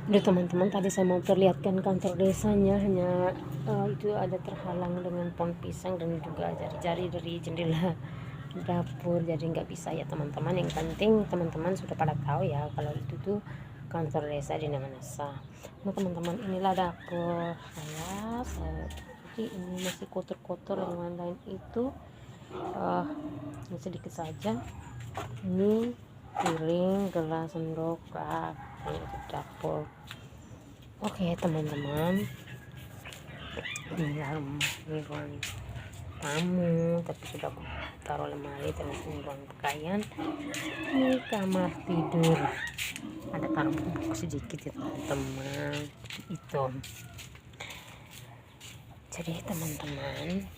Aduh teman-teman, tadi saya mau perlihatkan kantor desanya, hanya itu ada terhalang dengan pohon pisang dan juga jari-jari dari jendela dapur, jadi nggak bisa ya teman-teman. Yang penting teman-teman sudah pada tahu ya kalau itu tuh kantor desa di Namanasa. Nah teman-teman, inilah dapur saya jadi ini masih kotor-kotor, yang lain itu sedikit saja. Ini piring, gelas, sendok, itu dapur. Oke teman-teman, ini ruang tamu, tapi sudah aku taruh lemari. Terus ini ruang pakaian, ini kamar tidur, ada taruh buku sedikit ya teman-teman. Itu jadi teman-teman,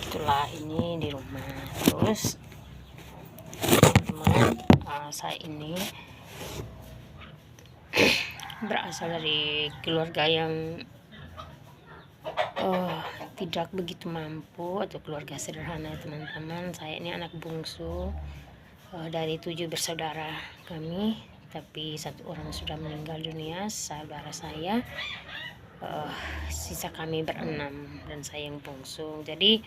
itulah ini di rumah. Terus teman-teman, saya ini berasal dari keluarga yang tidak begitu mampu atau keluarga sederhana teman-teman. Saya ini anak bungsu dari 7 bersaudara kami, tapi 1 orang sudah meninggal dunia, saudara saya. Sisa kami berenam dan saya yang bungsu. Jadi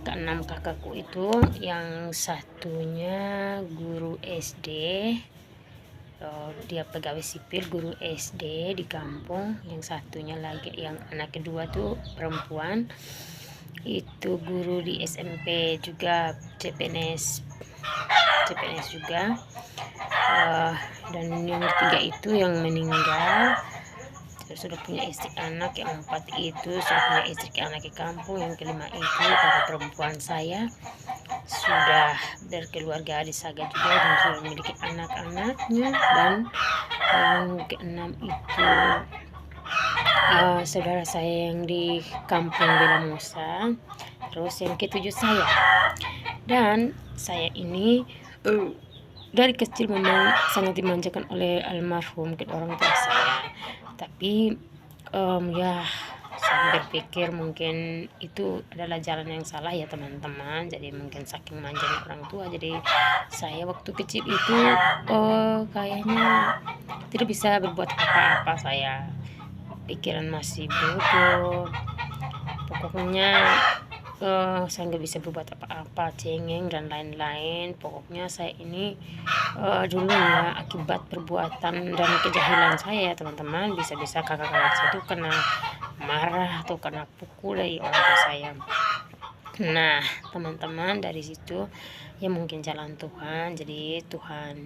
keenam kakakku itu, yang satunya guru SD, dia pegawai sipil guru SD di kampung. Yang satunya lagi, yang anak kedua tuh perempuan, itu guru di SMP juga, CPNS juga. Dan yang ketiga itu yang meninggal sudah punya istri anak. Yang 4 itu sudah punya istri anak di kampung. Yang kelima itu kakak perempuan saya sudah berkeluarga di Saga juga dan sudah memiliki anak-anaknya. Dan yang keenam itu saudara saya yang di kampung Bela Musa. Terus yang ketujuh saya. Dan saya ini dari kecil memang sangat dimanjakan oleh almarhum kedua orang tua saya. Tapi ya saya berpikir mungkin itu adalah jalan yang salah ya teman-teman. Jadi mungkin saking manjanya orang tua, jadi saya waktu kecil itu kayaknya tidak bisa berbuat apa-apa. Saya pikiran masih bodoh, pokoknya saya nggak bisa berbuat apa-apa, cengeng dan lain-lain. Pokoknya saya ini dulu ya, akibat perbuatan dan kejahilan saya teman-teman, bisa-bisa kakak-kakak saya itu kena marah atau kena pukul dari orang tua saya. Nah teman-teman, dari situ ya mungkin jalan Tuhan. Jadi Tuhan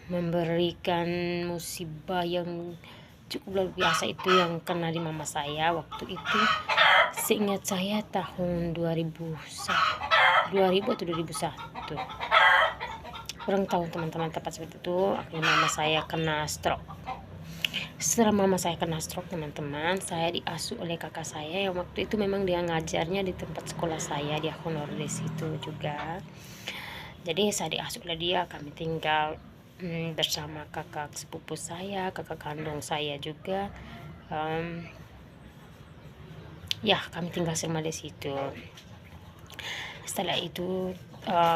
memberikan musibah yang cukup luar biasa, itu yang kena di mama saya waktu itu. Seingat saya tahun 2000 atau 2001, kurang tahu teman-teman tepat seperti itu. Akhirnya mama saya kena stroke. Setelah mama saya kena stroke teman-teman, saya diasuh oleh kakak saya yang waktu itu memang dia ngajarnya di tempat sekolah saya, dia honor di situ juga. Jadi saya diasuh oleh dia, kami tinggal bersama kakak sepupu saya, kakak kandung saya juga. Ya kami tinggal sama di situ. Setelah itu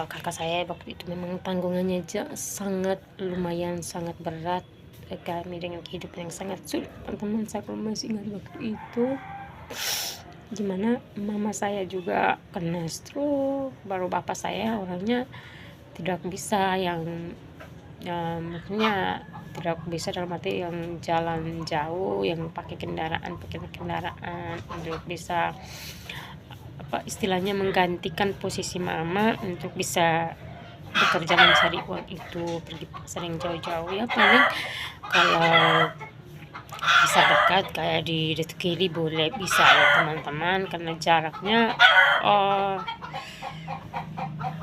kakak saya waktu itu memang tanggungannya sangat lumayan, sangat berat. Kami dengan kehidupan yang sangat sulit teman-teman. Saya masih ingat waktu itu gimana mama saya juga kena stroke, baru bapak saya orangnya tidak bisa, yang maksudnya tidak bisa dalam arti yang jalan jauh, yang pakai kendaraan untuk bisa apa istilahnya menggantikan posisi mama untuk bisa bekerja mencari uang itu, pergi pasar yang jauh-jauh ya. Paling kalau bisa dekat kayak di Detukili boleh, bisa ya teman-teman, karena jaraknya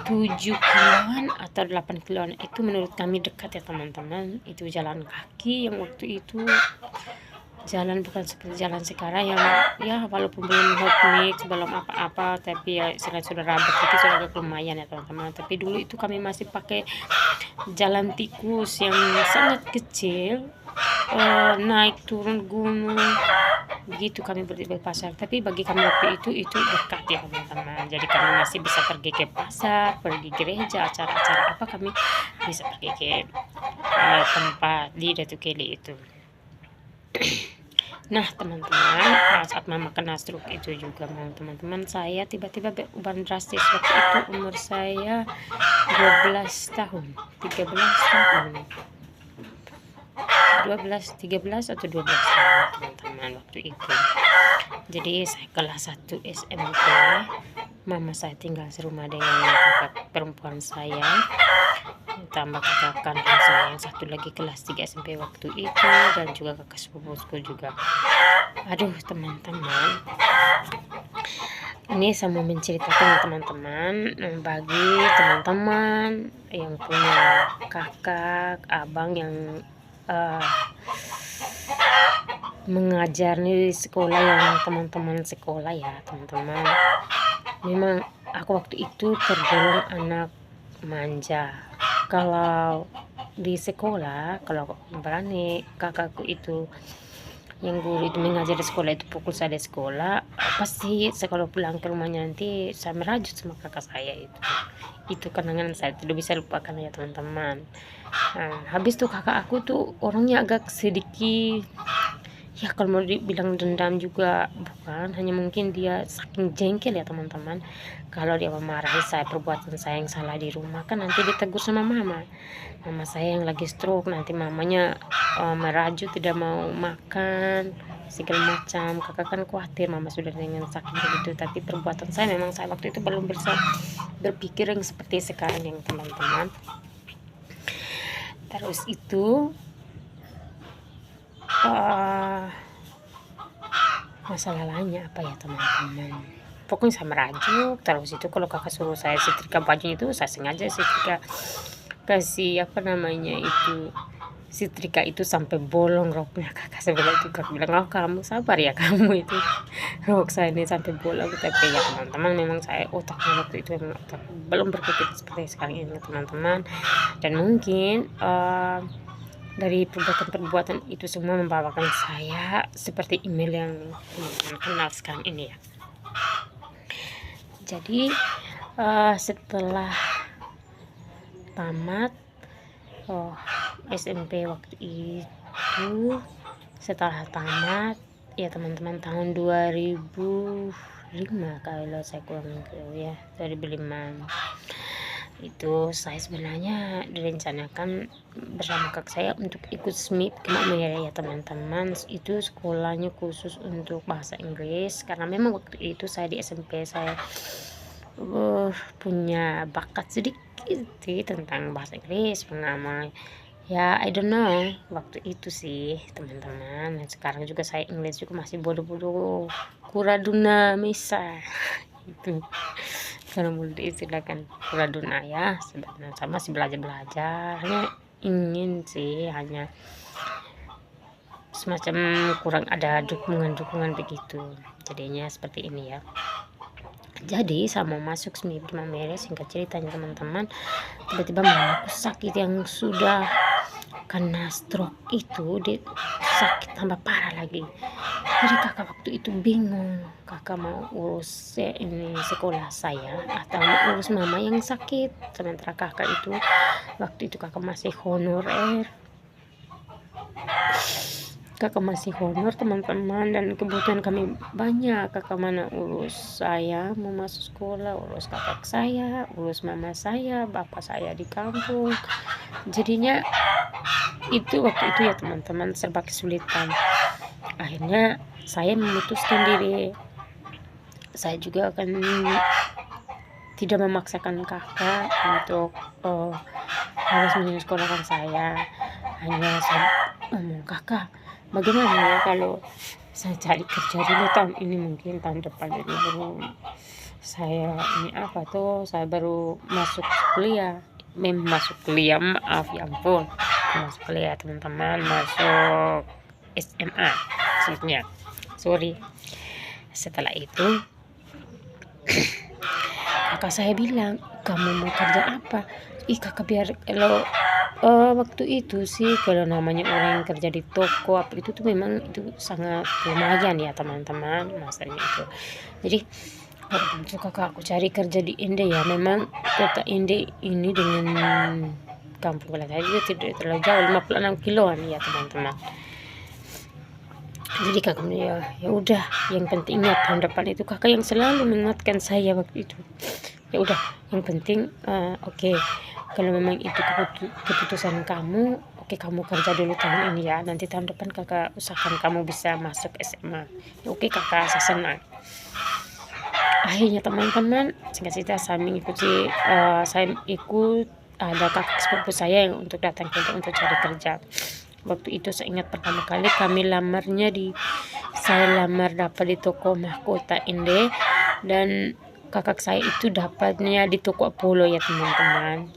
7 kiloan atau 8 kiloan itu menurut kami dekat ya teman-teman. Itu jalan kaki yang waktu itu, jalan bukan seperti jalan sekarang yang ya walaupun belum hot mix, belum apa-apa, tapi ya sudah rapat itu sudah agak lumayan ya teman-teman. Tapi dulu itu kami masih pakai jalan tikus yang sangat kecil, naik turun gunung begitu kami berpasar. Tapi bagi kami waktu itu dekat ya teman-teman. Jadi kami masih bisa pergi ke pasar, pergi gereja, acara-acara apa kami bisa pergi ke tempat di Datuk Keli itu. Nah teman-teman, saat mama kena stroke itu juga teman-teman, saya tiba-tiba beruban drastis. Waktu itu umur saya 12 tahun 13 tahun 13 atau 12 tahun teman-teman waktu itu. Jadi saya kelas 1 SMP, mama saya tinggal serumah dengan kakak perempuan saya, tambah kakak kandung saya yang satu lagi kelas 3 SMP waktu itu, dan juga kakak sepupuku juga. Aduh teman-teman, ini saya mau menceritakan teman-teman, bagi teman-teman yang punya kakak, abang yang mengajar di sekolah, yang teman-teman sekolah ya teman-teman. Memang aku waktu itu tergolong anak manja. Kalau di sekolah, kalau berani kakakku itu yang guru itu mengajar di sekolah itu pukul saya di sekolah, pasti sekolah pulang ke rumahnya nanti saya merajut sama kakak saya itu kenangan saya tidak bisa lupakan ya teman-teman. Habis tuh kakak aku tuh orangnya agak sedikit, ya kalau mau dibilang dendam juga bukan, hanya mungkin dia saking jengkel ya teman-teman. Kalau dia memarahi saya perbuatan saya yang salah di rumah, kan nanti ditegur sama mama saya yang lagi stroke, nanti mamanya merajut, tidak mau makan segala macam. Kakak kan khawatir mama sudah dengan sakit begitu, tapi perbuatan saya memang saya waktu itu belum bisa berpikir yang seperti sekarang yang teman-teman. Terus itu masalah lainnya apa ya teman-teman, pokoknya saya merajuk. Terus itu kalau kakak suruh saya setrika baju itu, saya sengaja setrika, kasih apa namanya itu, setrika itu sampai bolong roknya kakak sebelah itu. Kakak bilang, oh kamu sabar ya kamu, itu rok saya ini sampai bolong. Tapi ya teman-teman, memang saya otaknya waktu itu memang otak belum berpikir seperti sekarang ini teman-teman. Dan mungkin dari perbuatan-perbuatan itu semua membawakan saya seperti email yang teman-teman kenal sekarang ini ya. Jadi setelah tamat SMP waktu itu, setelah tamat ya teman-teman, tahun 2005 kalau saya kurang tahu ya, 2005 itu saya sebenarnya direncanakan bersama kakak saya untuk ikut SMIP ke Maumere ya teman-teman. Itu sekolahnya khusus untuk bahasa Inggris, karena memang waktu itu saya di SMP saya punya bakat sedikit sih tentang bahasa Inggris, pengamal ya, I don't know waktu itu sih teman-teman. Sekarang juga saya Inggris juga masih bodoh-bodoh, kuraduna misa itu kalau boleh diistilahkan kuraduna ya. Sebenarnya sama masih belajar-belajar, hanya ingin sih, hanya semacam kurang ada dukungan-dukungan begitu, jadinya seperti ini ya. Jadi saya mau masuk SMIP di Maumere, singkat ceritanya teman-teman, tiba-tiba mamaku sakit yang sudah karena stroke itu, dia sakit tambah parah lagi. Jadi kakak waktu itu bingung, kakak mau urus ini sekolah saya atau mau urus mama yang sakit. Sementara kakak itu waktu itu kakak masih honorer, teman-teman, dan kebutuhan kami banyak. Kakak mana urus saya mau masuk sekolah, urus kakak saya, urus mama saya, bapak saya di kampung. Jadinya itu waktu itu ya teman-teman serba kesulitan. Akhirnya saya memutuskan diri, saya juga akan tidak memaksakan kakak untuk harus menyekolahkan saya. Hanya saya ngomong, kakak bagaimana ya kalau saya cari kerja dulu tahun ini, mungkin tahun depan ini baru saya ini apa tuh, saya baru masuk kuliah. Masuk kuliah, maaf ya ampun, masuk kuliah teman-teman, masuk SMA maksudnya, sorry. Setelah itu kakak saya bilang, kamu mau kerja apa? Kakak biar kalau waktu itu sih kalau namanya orang yang kerja di toko apa itu tuh memang itu sangat lumayan ya teman-teman masanya itu. Jadi waktu kakak aku cari kerja di Inde ya, memang kota Inde ini dengan kampung kalian saya juga tidak terlalu jauh, 56 kiloan ya teman-teman. Jadi kakak ya udah, yang penting ingat tahun depan itu, kakak yang selalu mengingatkan saya waktu itu. Ya udah, yang penting oke, kalau memang itu keputusan kamu, oke kamu kerja dulu tahun ini ya, nanti tahun depan kakak usahakan kamu bisa masuk SMA. Ya, oke kakak, saya senang. Akhirnya teman-teman, singkat cerita saya mengikuti saya ikut ada kakak sepupu saya yang untuk datang untuk cari kerja. Waktu itu saya ingat pertama kali kami lamarnya saya lamar dapat di toko mahkota Inde, dan kakak saya itu dapatnya di toko Apollo ya teman-teman.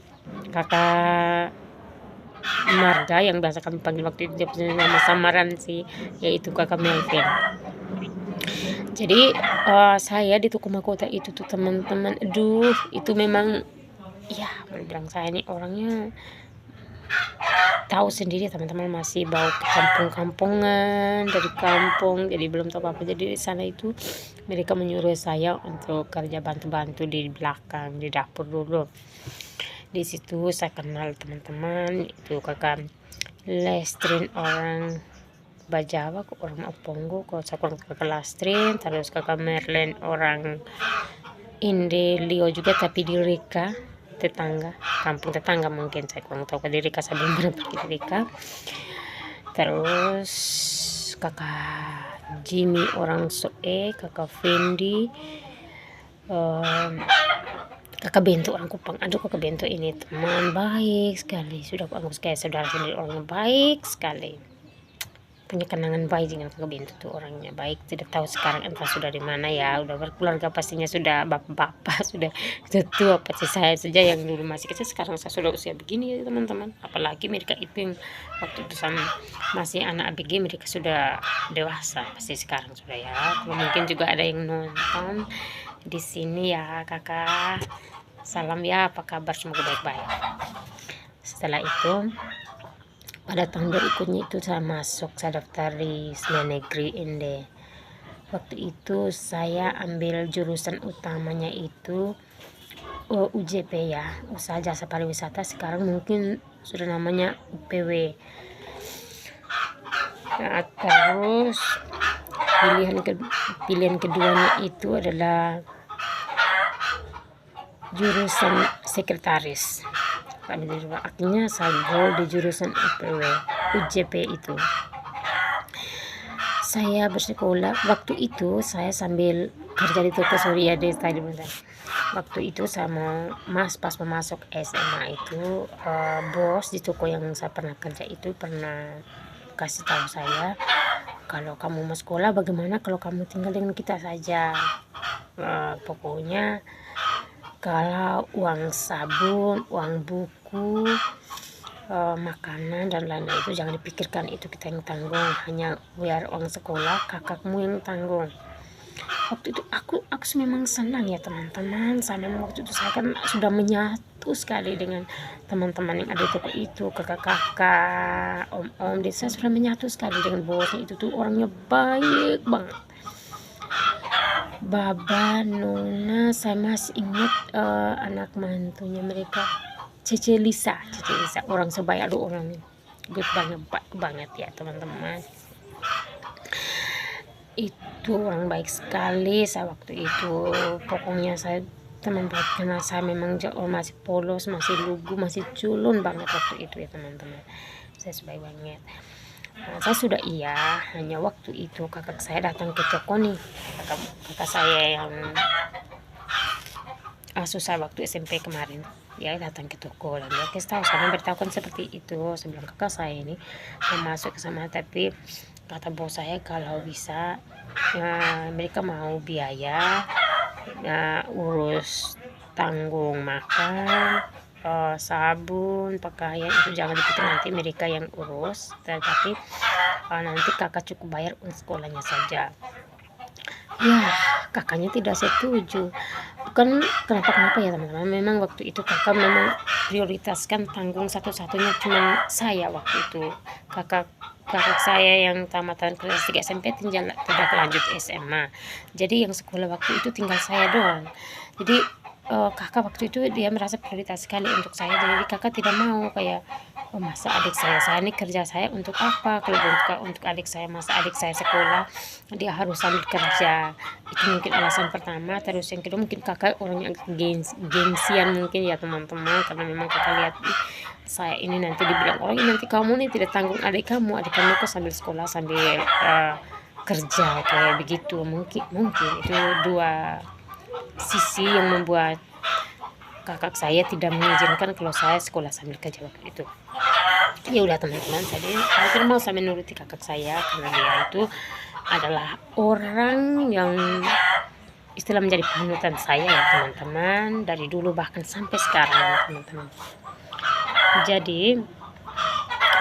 Kakak Marga yang biasa kami panggil waktu itu, dia punya nama samaran sih, yaitu kakak Melvin. Jadi saya di toko mahkota itu tuh teman-teman, aduh itu memang ya bilang saya ini orangnya tahu sendiri teman-teman, masih bau kampung-kampungan dari kampung, jadi belum tahu apa-apa. Jadi di sana itu mereka menyuruh saya untuk kerja bantu-bantu di belakang, di dapur dulu. Di situ saya kenal teman-teman, itu kakak Lestrin orang Bajawa, orang Oponggo, kakak Lestrin, terus kakak Merlin orang Inde Leo juga, tapi di Rika tetangga, kampung tetangga mungkin, saya kurang tahu. Ke Rika saya belum pernah pergi ke Rika. Terus kakak Jimmy orang Soe, kakak Fendi, kakak Bento orang Kupang. Aduh, kakak Bento ini teman baik sekali, sudah aku anggap kayak saudara sendiri, orangnya baik sekali, punya kenangan baik dengan kakak Bento tuh, orangnya baik. Tidak tahu sekarang entah sudah di mana ya, udah berkeluarga pastinya, sudah bapak-bapak, sudah tua. Pasti saya saja yang dulu masih kecil, sekarang saya sudah usia begini ya teman-teman. Apalagi mereka itu yang waktu itu sama masih anak ABG, mereka sudah dewasa pasti sekarang sudah ya. Kalau mungkin juga ada yang nonton di sini ya kakak, salam ya, apa kabar, semoga baik-baik. Setelah itu pada tahun berikutnya itu saya masuk, saya daftar di Semen Negeri Inde. Waktu itu saya ambil jurusan utamanya itu UJP ya, Usaha Jasa Pariwisata, sekarang mungkin sudah namanya UPW. Nah, terus pilihan keduanya itu adalah jurusan sekretaris. Akhirnya saya gol di jurusan UJP itu. Saya bersekolah waktu itu, saya sambil kerja di toko Surya Desa tadi. Waktu itu saya pas masuk SMA itu bos di toko yang saya pernah kerja itu pernah kasih tahu saya, kalau kamu mau sekolah bagaimana kalau kamu tinggal dengan kita saja, pokoknya kalau uang sabun, uang buku, makanan dan lain-lain itu jangan dipikirkan, itu kita yang tanggung, hanya biar uang sekolah kakakmu yang tanggung. Waktu itu aku memang senang ya teman-teman. Saya memang waktu itu saya kan sudah menyatu sekali dengan teman-teman yang ada di toko itu, kakak-kakak, om-om, saya sudah menyatu sekali dengan bosnya itu tuh, orangnya baik banget. Baba, Nona, saya masih ingat anak mantunya mereka, Cece Lisa, orang sebaya, aduh orang good banget ya teman-teman. Itu orang baik sekali saya waktu itu. Pokoknya saya teman baik, karena saya memang masih polos, masih lugu, masih culun banget waktu itu ya teman-teman. Saya sebaik banget. Nah, saya sudah hanya waktu itu kakak saya datang ke toko nih, kakak saya yang asuh saya waktu SMP kemarin, dia datang ke toko dan dia kasih tahu, saya beritahukan seperti itu. Saya bilang kakak saya ini mau masuk ke sana, tapi kata bos saya kalau bisa mereka mau biaya urus tanggung makan, sabun, pakaian itu jangan dipikir, nanti mereka yang urus, tapi nanti kakak cukup bayar untuk sekolahnya saja. Ya, kakaknya tidak setuju. Bukan kenapa ya teman-teman, memang waktu itu kakak memang prioritaskan tanggung satu-satunya cuma saya waktu itu. Kakak saya yang tamatan kelas 3 SMP tidak lanjut SMA. Jadi yang sekolah waktu itu tinggal saya doang. Jadi kakak waktu itu dia merasa prioritas sekali untuk saya, jadi kakak tidak mau kayak, oh masa adik saya ini kerja saya untuk apa, kalau untuk adik saya, masa adik saya sekolah dia harus sambil kerja. Itu mungkin alasan pertama. Terus yang kedua mungkin kakak orangnya agak gengsian mungkin ya teman-teman, karena memang kakak lihat saya ini nanti dibilang orang, ini nanti kamu nih tidak tanggung adik kamu kok sambil sekolah sambil kerja kayak begitu. Mungkin itu dua sisi yang membuat kakak saya tidak mengizinkan kalau saya sekolah sambil kerja waktu itu. Ya udah teman-teman, jadi mungkin mau saya menuruti kakak saya karena dia itu adalah orang yang istilah menjadi panutan saya ya teman-teman, dari dulu bahkan sampai sekarang teman-teman. Jadi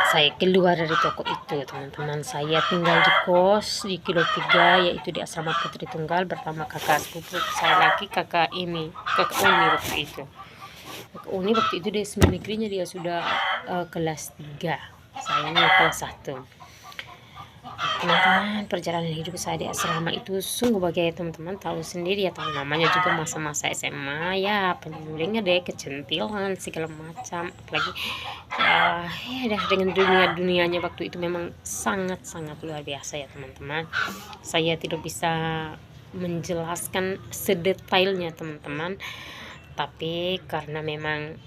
saya keluar dari toko itu teman-teman, saya tinggal di kos di kilo 3, yaitu di asrama Putri Tunggal bersama kakak sepupu saya lagi, kakak Uni waktu itu di SMA negerinya dia sudah kelas 3, saya ini kelas 1. Teman-teman, perjalanan hidup saya di asrama itu sungguh bahagia teman-teman, tahu sendiri ya, tahu namanya juga masa-masa SMA ya, penyulingnya deh, kecentilan segala macam, apalagi ya dah dengan dunianya waktu itu memang sangat-sangat luar biasa ya teman-teman. Saya tidak bisa menjelaskan sedetailnya teman-teman, tapi karena memang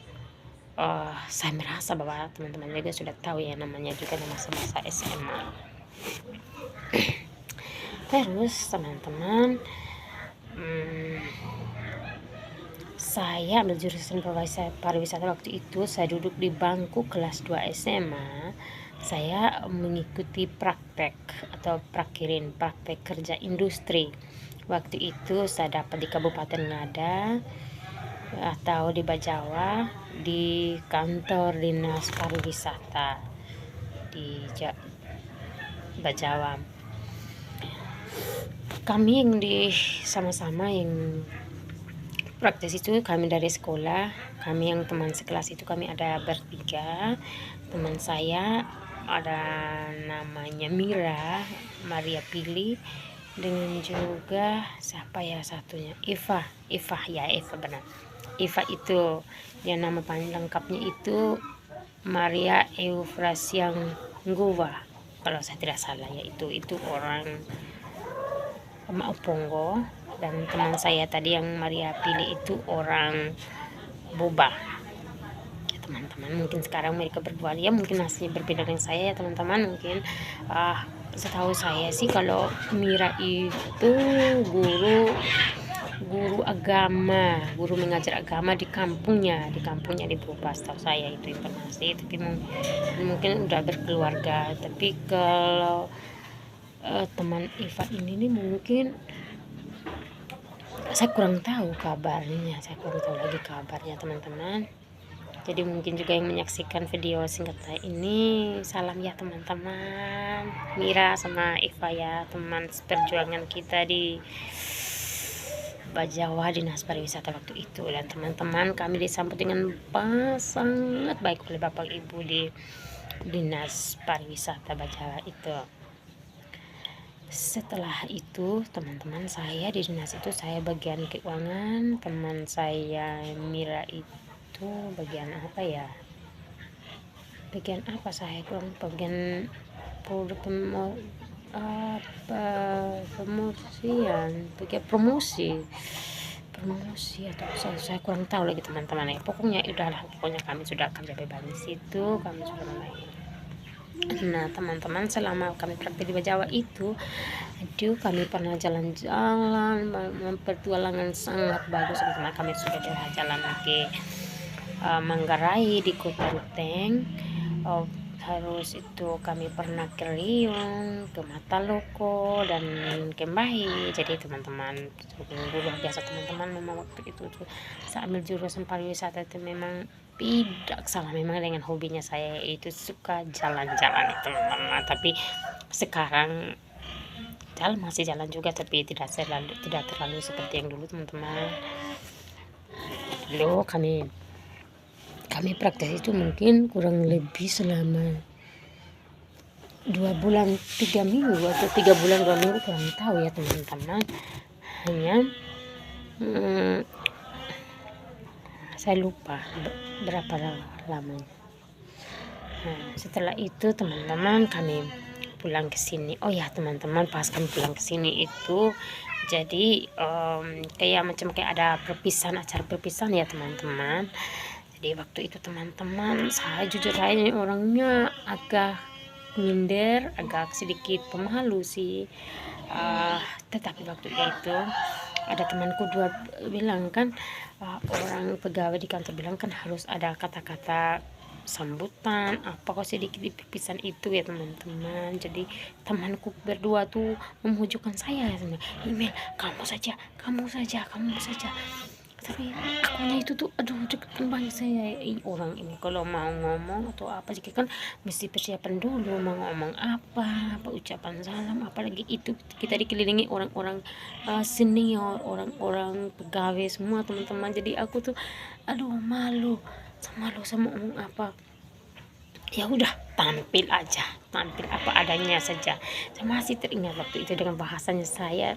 saya merasa bahwa teman-teman juga sudah tahu ya, namanya juga masa-masa SMA. Terus teman-teman, saya ambil jurusan pariwisata waktu itu. Saya duduk di bangku kelas 2 SMA. Saya mengikuti praktek atau praktek kerja industri. Waktu itu saya dapat di Kabupaten Ngada atau di Bajawa, di kantor dinas pariwisata di Bajawa. Kami yang sama-sama yang praktis itu, kami dari sekolah, kami yang teman sekelas itu kami ada bertiga. Teman saya ada namanya Maria Pili, dengan juga siapa ya satunya, Eva benar. Eva itu yang nama lengkapnya itu Maria Eufrasiang Nguwa kalau saya tidak salah, yaitu orang Mauponggo. Dan teman saya tadi yang Maria Pili itu orang Boba ya teman-teman. Mungkin sekarang mereka berdua ya mungkin hasilnya berbeda dengan saya ya teman-teman. Mungkin setahu saya sih kalau Mira itu guru agama, guru mengajar agama di kampungnya di Boba, setahu saya itu informasi. Tapi mungkin udah berkeluarga. Tapi kalau teman Eva ini nih mungkin saya kurang tahu kabarnya, teman-teman. Jadi mungkin juga yang menyaksikan video singkat saya ini, salam ya teman-teman, Mira sama Eva ya, teman perjuangan kita di Bajawa dinas pariwisata waktu itu. Dan teman-teman, kami disambut dengan sangat baik oleh Bapak Ibu di dinas pariwisata Bajawa itu. Setelah itu teman-teman, saya di dinas itu saya bagian keuangan, teman saya Mira itu bagian apa ya, saya kurang, bagian promosi atau saya kurang tahu lagi teman-teman ya. Pokoknya kami sudah kerja bebas di situ, kami sudah mulai. Nah teman-teman, selama kami praktik di Bajawa itu, kami pernah jalan-jalan, mempertualangan sangat bagus. Karena kami sudah jalan ke Manggarai di Kota Ruteng. Terus itu kami pernah ke Riung, ke Mataloko, dan ke Mbahi. Jadi teman-teman, luar biasa teman-teman. Memang waktu itu saya ambil jurusan pariwisata itu memang tidak salah, memang dengan hobinya saya itu suka jalan-jalan itu teman-teman. Tapi sekarang masih jalan juga, tapi tidak terlalu seperti yang dulu teman-teman. Dulu kami praktek itu mungkin kurang lebih selama 2 bulan 3 minggu atau 3 bulan 2 minggu, kurang tahu ya teman-teman. Hanya saya lupa berapa lamanya. Nah, setelah itu teman-teman kami pulang ke sini. Oh ya teman-teman, pas kami pulang ke sini itu jadi kayak macam kayak ada perpisahan, acara perpisahan ya teman-teman. Jadi waktu itu teman-teman, saya jujur aja orangnya agak minder, agak sedikit pemalu sih. Tetapi waktu itu ada temanku dua bilang kan, orang pegawai di kantor bilang kan harus ada kata-kata sambutan apa kok sedikit di perpisahan itu ya teman-teman. Jadi temanku berdua tuh memojokkan saya ya teman, email kamu saja, kamu saja, kamu saja. Tapi akunya itu tuh aduh deketan banget saya. Orang ini kalau mau ngomong atau apa juga kan mesti persiapan dulu, mau ngomong apa ucapan salam, apalagi itu kita dikelilingi orang-orang senior, orang-orang pegawai semua teman-teman. Jadi aku tuh aduh malu sama ngomong apa. Ya udah tampil aja, tampil apa adanya saja. Saya masih teringat waktu itu dengan bahasanya saya,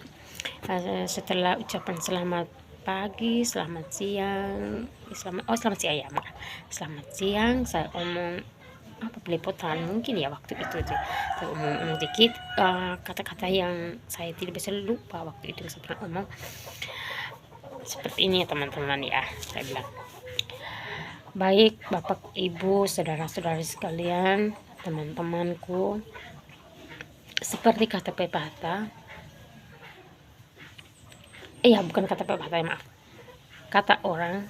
setelah ucapan selamat pagi, selamat siang, selamat siang ya maaf, selamat siang, saya omong apa pelepotan mungkin ya waktu itu tuh saya omong dikit kata-kata yang saya tidak bisa lupa waktu itu. Saya pernah omong seperti ini ya teman-teman ya, saya bilang, baik bapak ibu saudara-saudari sekalian, teman-temanku, seperti kata pepatah, bukan kata pepatah, maaf, kata orang,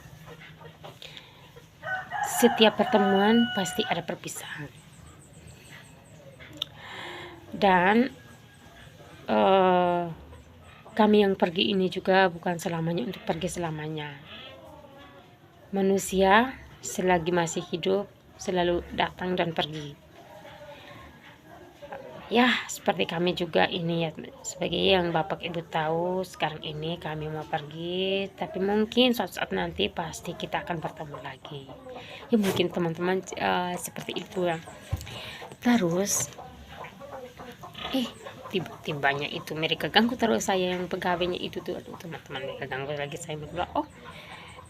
setiap pertemuan pasti ada perpisahan. Dan kami yang pergi ini juga bukan selamanya untuk pergi selamanya. Manusia selagi masih hidup selalu datang dan pergi. Ya seperti kami juga ini ya, sebagai yang bapak ibu tahu, sekarang ini kami mau pergi, tapi mungkin suatu saat nanti pasti kita akan bertemu lagi ya, mungkin teman-teman seperti itu ya. Terus tiba-tibanya itu mereka ganggu terus saya, yang pegawainya itu tuh, aduh teman-teman, mereka ganggu lagi saya berdua. Oh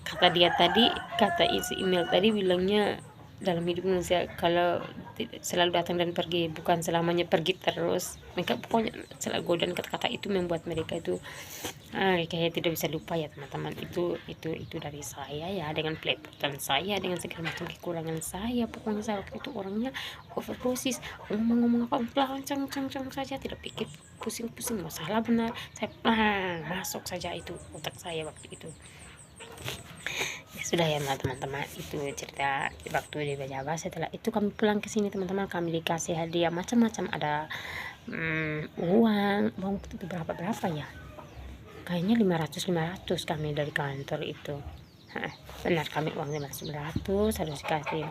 kata dia tadi, kata isi email tadi bilangnya dalam hidup manusia kalau selalu datang dan pergi, bukan selamanya pergi terus. Mereka pokoknya selalu godaan kata-kata itu membuat mereka itu kayak tidak bisa lupa ya teman-teman. Itu dari saya ya, dengan pelepotan saya, dengan segala macam kekurangan saya. Pokoknya saya waktu itu orangnya overdosis, ngomong apa lancang saja, tidak pikir pusing-pusing masalah benar. Saya masuk saja itu otak saya waktu itu. Ya sudah ya teman-teman, itu cerita waktu di Jawa. Setelah itu kami pulang ke sini teman-teman, kami dikasih hadiah macam-macam, ada uang berapa ya, kayaknya 500 kami dari kantor itu. Benar, kami uang 500 harus dikasih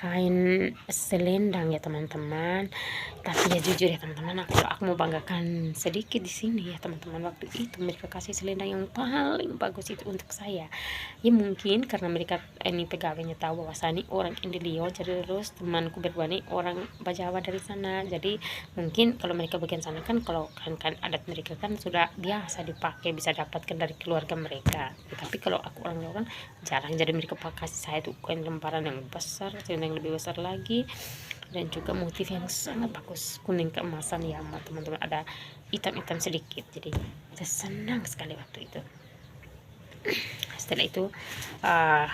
kain selendang ya teman-teman. Tapi ya jujur ya teman-teman, aku mau banggakan sedikit di sini ya teman-teman. Waktu itu mereka kasih selendang yang paling bagus itu untuk saya. Ya mungkin karena mereka ini pegawainya tahu bahwa saya ini orang Indelio, jadi terus temanku berdua ini orang Bajawa dari sana. Jadi mungkin kalau mereka bagian sana kan, kalau kan adat mereka kan sudah biasa dipakai, bisa dapatkan dari keluarga mereka. Tapi kalau aku orang luar kan jarang, jadi mereka kasih saya tuh kain lembaran yang besar, selendang yang lebih besar lagi, dan juga motif yang sangat bagus, kuning keemasan ya teman-teman, ada hitam-hitam sedikit. Jadi saya senang sekali waktu itu. Setelah itu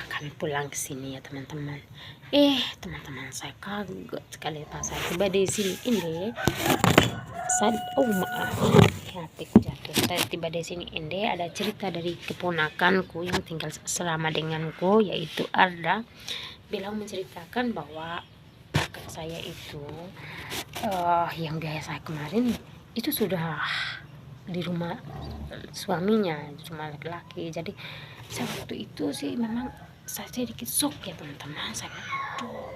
kami pulang ke sini ya teman-teman. Teman-teman, saya kaget sekali pas saya tiba di sini. Ini saya maaf ya, jatuh. Saya tiba di sini, ini ada cerita dari keponakanku yang tinggal selama denganku, yaitu Arda. Bilang menceritakan bahwa kakak saya itu yang biaya saya kemarin itu sudah di rumah suaminya, cuma laki-laki. Jadi saya waktu itu sih memang saya sedikit shock ya teman-teman. Saya aduh,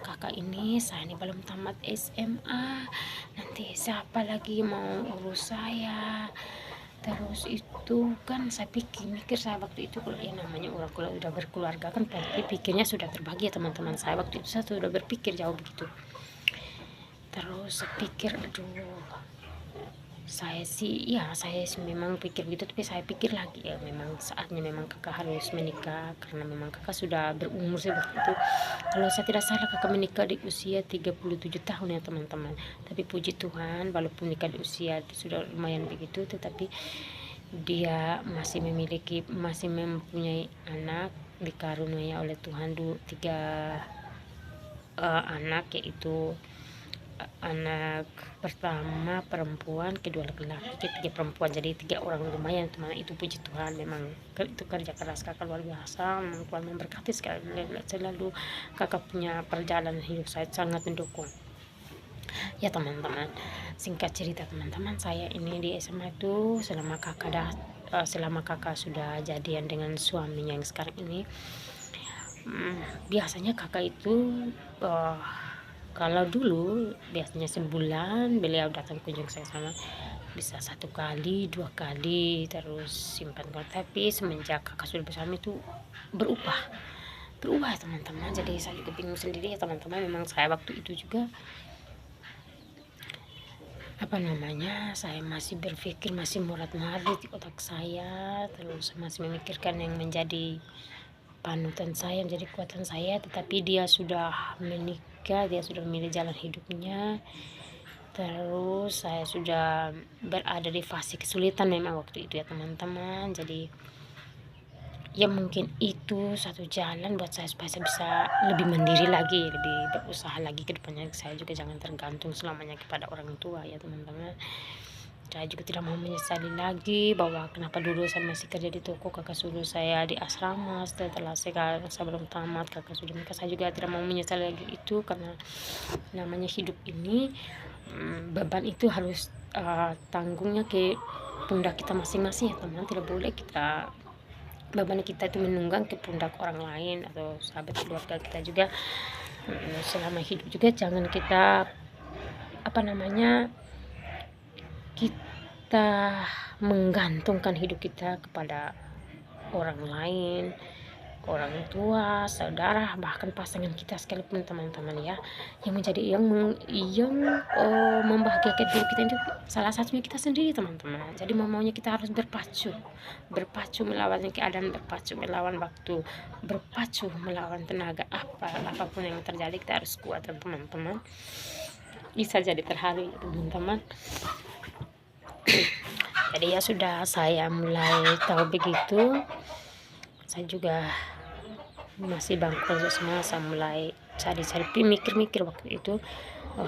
kakak ini, saya ini belum tamat SMA, nanti siapa lagi mau urus saya. Terus itu kan saya mikir saya waktu itu, kalau yang namanya orang kalau udah berkeluarga kan pasti pikirnya sudah terbagi ya teman-teman. Saya waktu itu saya sudah berpikir jauh begitu. Terus saya pikir aduh, Saya sih ya saya sih memang pikir gitu, tapi saya pikir lagi ya memang saatnya memang kakak harus menikah karena memang kakak sudah berumur seperti itu. Kalau saya tidak salah kakak menikah di usia 37 tahun ya teman-teman. Tapi puji Tuhan walaupun nikah di usia itu sudah lumayan begitu, tetapi dia masih mempunyai anak, dikaruniai oleh Tuhan tiga anak, yaitu anak pertama perempuan, kedua laki-laki, ketiga perempuan, jadi 3 orang, lumayan teman. Itu puji Tuhan, memang itu kerja keras kakak luar biasa. Tuhan memberkati sekali, selalu kakak punya perjalanan hidup saya sangat mendukung ya teman-teman. Singkat cerita teman-teman, saya ini di SMA itu selama kakak sudah jadian dengan suaminya yang sekarang ini, biasanya kakak itu kalau dulu biasanya sebulan beliau datang kunjung saya sama bisa 1 kali 2 kali terus simpan kontak. Tapi semenjak kakak sudah bersama itu berubah ya teman-teman. Jadi saya juga bingung sendiri ya teman-teman. Memang saya waktu itu juga saya masih berpikir, masih murat-marit di otak saya, terus masih memikirkan yang menjadi panutan saya, menjadi kekuatan saya. Tetapi dia sudah menikah, dia sudah memilih jalan hidupnya, terus saya sudah berada di fase kesulitan memang waktu itu ya teman-teman. Jadi ya mungkin itu satu jalan buat saya supaya saya bisa lebih mandiri lagi, lebih berusaha lagi ke depannya. Saya juga jangan tergantung selamanya kepada orang tua ya teman-teman. Saya juga tidak mau menyesali lagi bahwa kenapa dulu saya masih kerja di toko, kakak suruh saya di asrama. Setelah saya belum tamat kakak sudah menikah, saya juga tidak mau menyesali lagi itu, karena namanya hidup ini beban itu harus tanggungnya ke pundak kita masing-masing ya teman. Tidak boleh beban kita itu menunggang ke pundak orang lain atau sahabat keluarga kita juga. Selama hidup juga jangan kita kita menggantungkan hidup kita kepada orang lain, orang tua, saudara, bahkan pasangan kita sekalipun teman-teman ya. Yang membahagiakan hidup kita itu salah satunya kita sendiri teman-teman. Jadi maunya kita harus berpacu melawan keadaan, berpacu melawan waktu, berpacu melawan tenaga, apapun yang terjadi kita harus kuat teman-teman. Bisa jadi terharu ya teman-teman. Jadi ya sudah, saya mulai tahu begitu, saya juga masih bangku semua, saya mulai cari-cari, mikir-mikir waktu itu,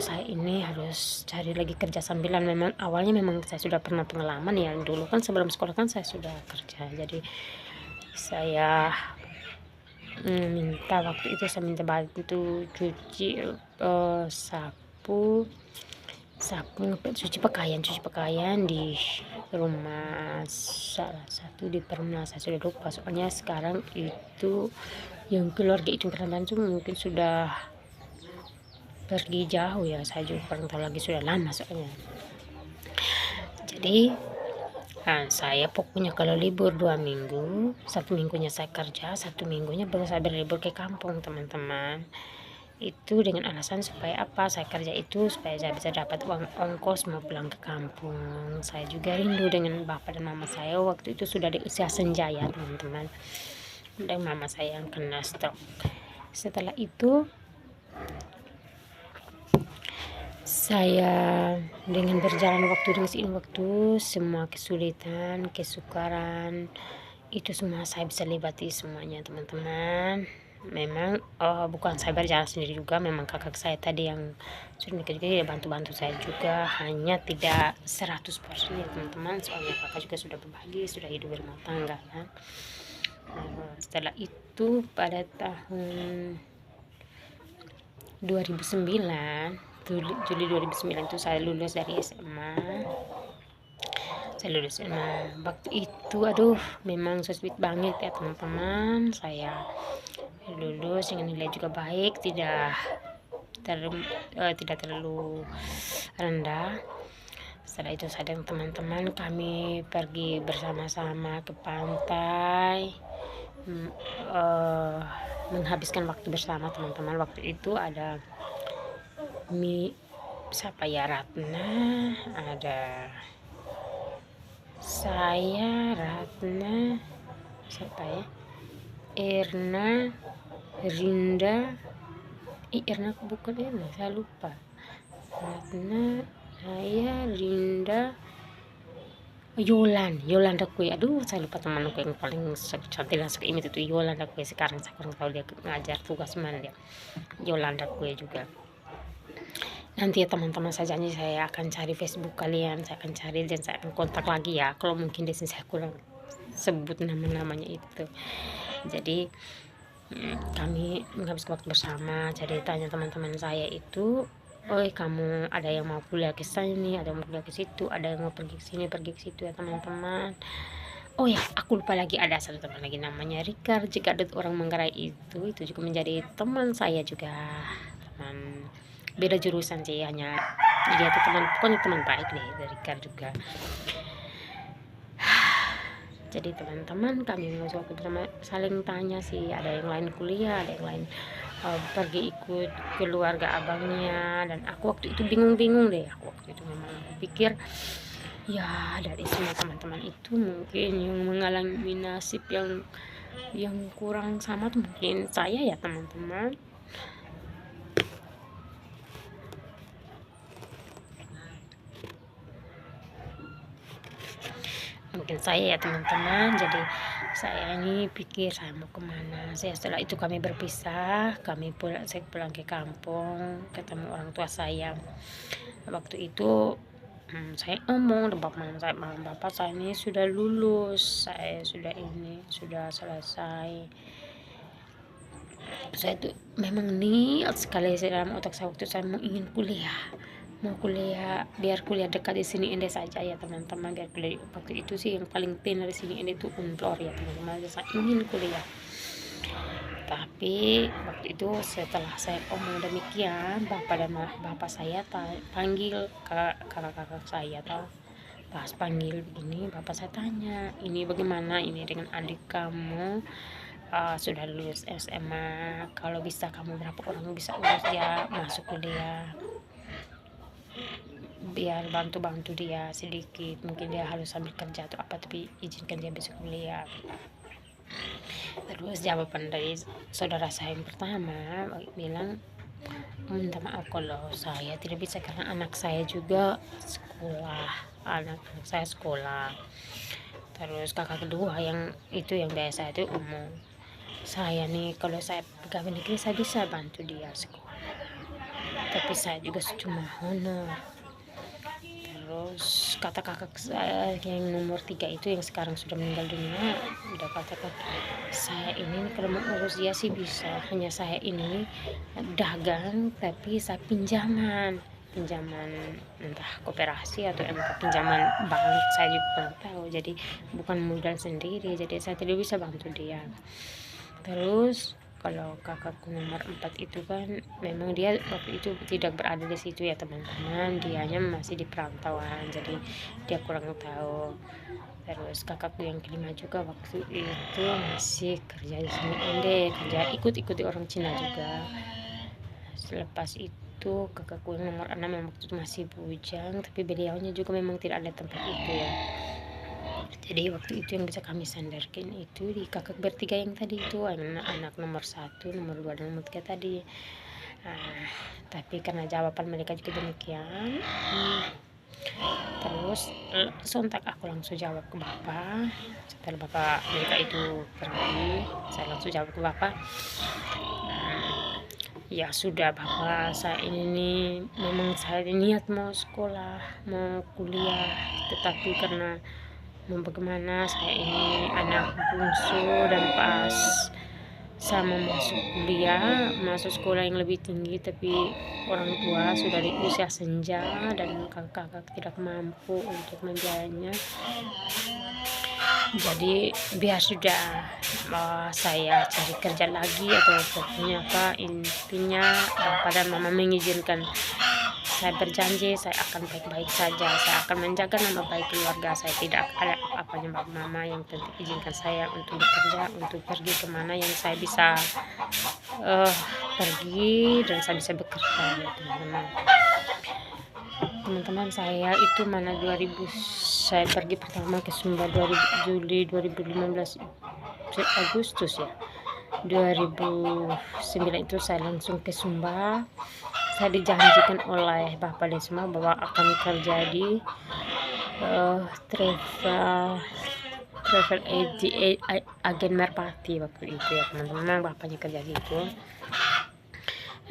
saya ini harus cari lagi kerja sambilan. Memang awalnya memang saya sudah pernah pengalaman ya, dulu kan sebelum sekolah kan saya sudah kerja. Jadi saya minta waktu itu, saya minta bantu cuci cuci pakaian di rumah salah satu di Perumnas. Saya sudah lupa soalnya sekarang itu yang keluarga itu kerandan itu mungkin sudah pergi jauh ya, saya juga kurang tahu lagi, sudah lama soalnya. Jadi saya pokoknya kalau libur 2 minggu, 1 minggunya saya kerja, 1 minggunya baru saya berlibur ke kampung teman-teman. Itu dengan alasan supaya saya kerja itu supaya saya bisa dapat uang ongkos mau pulang ke kampung. Saya juga rindu dengan bapak dan mama saya, waktu itu sudah di usia senja ya teman-teman, dan mama saya yang kena stroke. Setelah itu saya dengan berjalan waktu, semua kesulitan, kesukaran itu semua saya bisa lewati semuanya teman-teman. Memang bukan saya berjalan sendiri juga, memang kakak saya tadi yang sudah nikah juga ya bantu-bantu saya juga, hanya tidak 100% ya teman-teman, soalnya kakak juga sudah berbagi, sudah hidup berumah tangga kan. Setelah itu pada tahun 2009, Juli 2009 itu saya lulus dari SMA. Waktu itu memang so sweet banget ya teman-teman. Saya lulus dengan nilai juga baik, tidak terlalu rendah. Setelah itu saya dan teman-teman kami pergi bersama-sama ke pantai, menghabiskan waktu bersama teman-teman. Waktu itu ada Ratna, ada saya Ratna, siapa ya, Erna, Rinda, Erna bukan Erna, saya lupa. Ratna, saya, Rinda, Yolanda Kue. Aduh, saya lupa temanku yang paling cantik dan suka ini itu Yolanda Kue. Sekarang saya kurang tahu dia ngajar tugas mana dia. Yolanda Kue juga. Nanti ya teman-teman, saya janji saya akan cari Facebook kalian, saya akan cari dan saya akan kontak lagi ya. Kalau mungkin di sini saya kurang sebut nama-namanya itu. Jadi kami menghabiskan waktu bersama. Jadi tanya teman-teman saya itu, kamu ada yang mau kuliah ke sini, ada yang mau kuliah ke situ, ada yang mau pergi ke sini, pergi ke situ ya teman-teman. Oh ya, aku lupa lagi, ada satu teman lagi namanya Rika. Jika ada orang Manggarai itu juga menjadi teman saya juga, teman beda jurusan sih, hanya dia tuh teman, pokoknya teman baik deh dari Rika juga. Jadi teman-teman, kami waktu bersama saling tanya sih, ada yang lain kuliah, ada yang lain pergi ikut keluarga abangnya, dan aku waktu itu bingung deh. Aku waktu itu memang pikir ya dari semua teman-teman itu mungkin yang mengalami nasib yang kurang sama tuh mungkin saya ya teman-teman. Mungkin saya ya teman-teman. Jadi saya ini pikir saya mau kemana. Setelah itu kami berpisah, saya pulang ke kampung, ketemu orang tua saya. Waktu itu saya ngomong bapak saya ini sudah lulus, saya sudah selesai. Saya tuh memang niat sekali dalam otak saya waktu saya ingin mau kuliah, biar kuliah dekat di sini ini saja ya teman-teman, biar kuliah waktu itu sih yang paling tenar di sini ini tuh Unplor ya teman-teman. Saya ingin kuliah, tapi waktu itu setelah saya omong demikian, bapak saya panggil kakak saya pas panggil begini, bapak saya tanya, ini bagaimana ini dengan adik kamu, sudah lulus SMA, kalau bisa kamu berapa orang bisa urus dia masuk kuliah, biar bantu dia sedikit, mungkin dia harus sambil kerja atau apa, tapi izinkan dia bisa kuliah. Terus jawaban dari saudara saya yang pertama bilang, minta maaf kalau saya tidak bisa karena anak saya juga sekolah, anak saya sekolah. Terus kakak kedua yang biasa itu umum, saya nih kalau saya pegawai negeri saya bisa bantu dia sekolah, tapi saya juga cuma honor. Terus kata kakak saya yang nomor 3 itu yang sekarang sudah meninggal dunia, udah katakan, saya ini kalau mau urus dia sih bisa, hanya saya ini dagang tapi saya pinjaman entah koperasi atau pinjaman bank, saya juga kurang tahu, jadi bukan modal sendiri, jadi saya tidak bisa bantu dia. Terus kalau kakakku nomor 4 itu kan memang dia waktu itu tidak berada di situ ya teman-teman, dianya masih di perantauan, jadi dia kurang tahu. Terus kakakku yang kelima juga waktu itu masih kerja di sini, kerja ikut orang Cina juga. Selepas itu kakakku yang nomor 6 yang waktu itu masih bujang, tapi beliaunya juga memang tidak ada tempat itu ya. Jadi waktu itu yang bisa kami sandarkan itu di kakak bertiga yang tadi itu, anak nomor 1, nomor 2, dan nomor 3 tadi. Tapi karena jawaban mereka juga demikian, terus sontak aku langsung jawab ke bapak. Setelah bapak mereka itu pergi, saya langsung jawab ke bapak, ya sudah bapak, saya ini memang saya niat mau sekolah, mau kuliah, tetapi karena bagaimana saya ini anak bungsu, dan pas sama masuk sekolah yang lebih tinggi, tapi orang tua sudah di usia senja dan kakak tidak mampu untuk membiayainya. Jadi biar sudah saya cari kerja lagi atau pokoknya apa, intinya bapak dan mama mengizinkan. Saya berjanji saya akan baik-baik saja, saya akan menjaga nama baik keluarga saya, tidak ada apa-apanya mama, yang penting izinkan saya untuk bekerja, untuk pergi kemana yang saya bisa pergi dan saya bisa bekerja ya teman-teman. Saya itu mana 2000 saya pergi pertama ke Sumba Juli 2015, Agustus ya 2009 itu saya langsung ke Sumba. Saya dijanjikan oleh Bapak Desma bahwa akan kerja di travel agen Merpati waktu itu ya teman-teman. Bapaknya kerja di itu.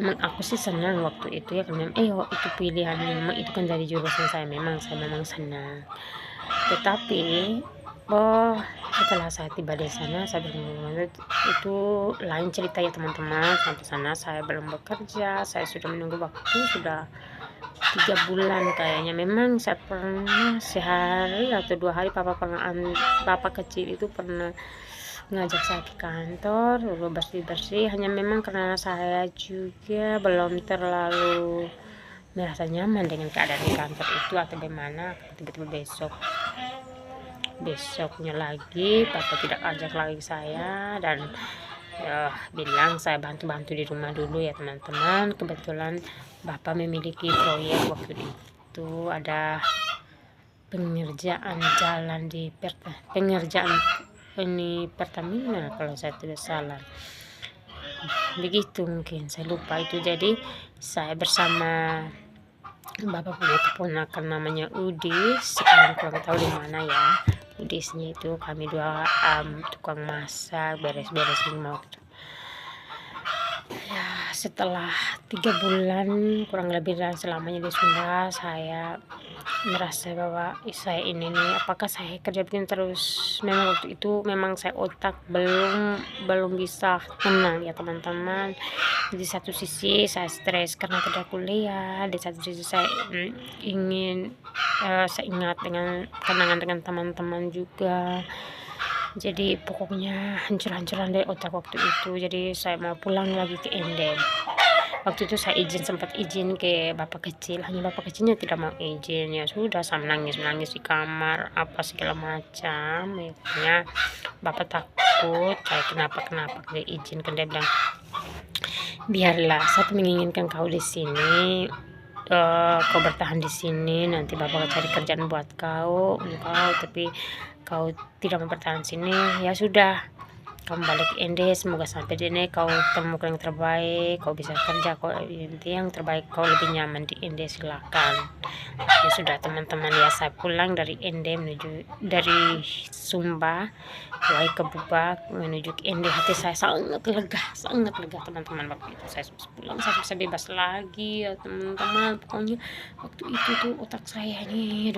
Memang aku sih senang waktu itu ya, karena itu pilihan, memang itu kan dari jurusan saya memang senang. Tetapi setelah saya tiba di sana, saya benar-benar itu lain cerita ya teman-teman. Sampai sana saya belum bekerja, saya sudah menunggu waktu sudah 3 bulan kayaknya. Memang saya pernah sehari atau 2 hari papa kecil itu pernah ngajak saya ke kantor lalu bersih-bersih, hanya memang karena saya juga belum terlalu merasa nyaman dengan keadaan di kantor itu atau bagaimana. Tiba-tiba besoknya lagi papa tidak ajak lagi saya dan bilang saya bantu-bantu di rumah dulu ya teman-teman. Kebetulan bapak memiliki proyek waktu itu, ada pengerjaan jalan di ini Pertamina kalau saya tidak salah, begitu mungkin saya lupa itu. Jadi saya bersama bapak punya keponakan namanya Udis, sekarang kurang tahu di mana ya Udisnya itu. Kami dua tukang masak, beres-beres rumah waktu. Ya, setelah 3 bulan kurang lebih dan selamanya di Sunda, saya merasa bahwa saya ini nih, apakah saya kerja begini terus. Memang waktu itu memang saya otak belum bisa tenang ya teman-teman. Di satu sisi saya stres karena tidak kuliah, di satu sisi saya ingin saya ingat dengan kenangan dengan teman-teman juga. Jadi pokoknya hancur-hancuran dari otak waktu itu. Jadi saya mau pulang lagi ke Endem. Waktu itu saya sempat izin ke bapak kecil, hanya bapak kecilnya tidak mau izin. Ya sudah, saya menangis di kamar apa segala macam. Akhirnya bapak takut saya kenapa dia izinkan. Dia bilang, biarlah, saya menginginkan kau di sini, kau bertahan di sini, nanti bapak cari kerjaan buat kau, tapi kau tidak mau bertahan sini. Ya sudah, kamu balik ke Ende, semoga sampai di sini kau temukan yang terbaik, kau bisa kerja, kau yang terbaik, kau lebih nyaman di Ende, silakan. Ya sudah teman-teman, ya saya pulang dari Ende dari Sumba ke Bubak menuju ke Ende. Hati saya sangat lega teman-teman. Waktu itu saya pulang, saya bisa bebas lagi ya teman-teman. Pokoknya waktu itu tuh otak saya nih,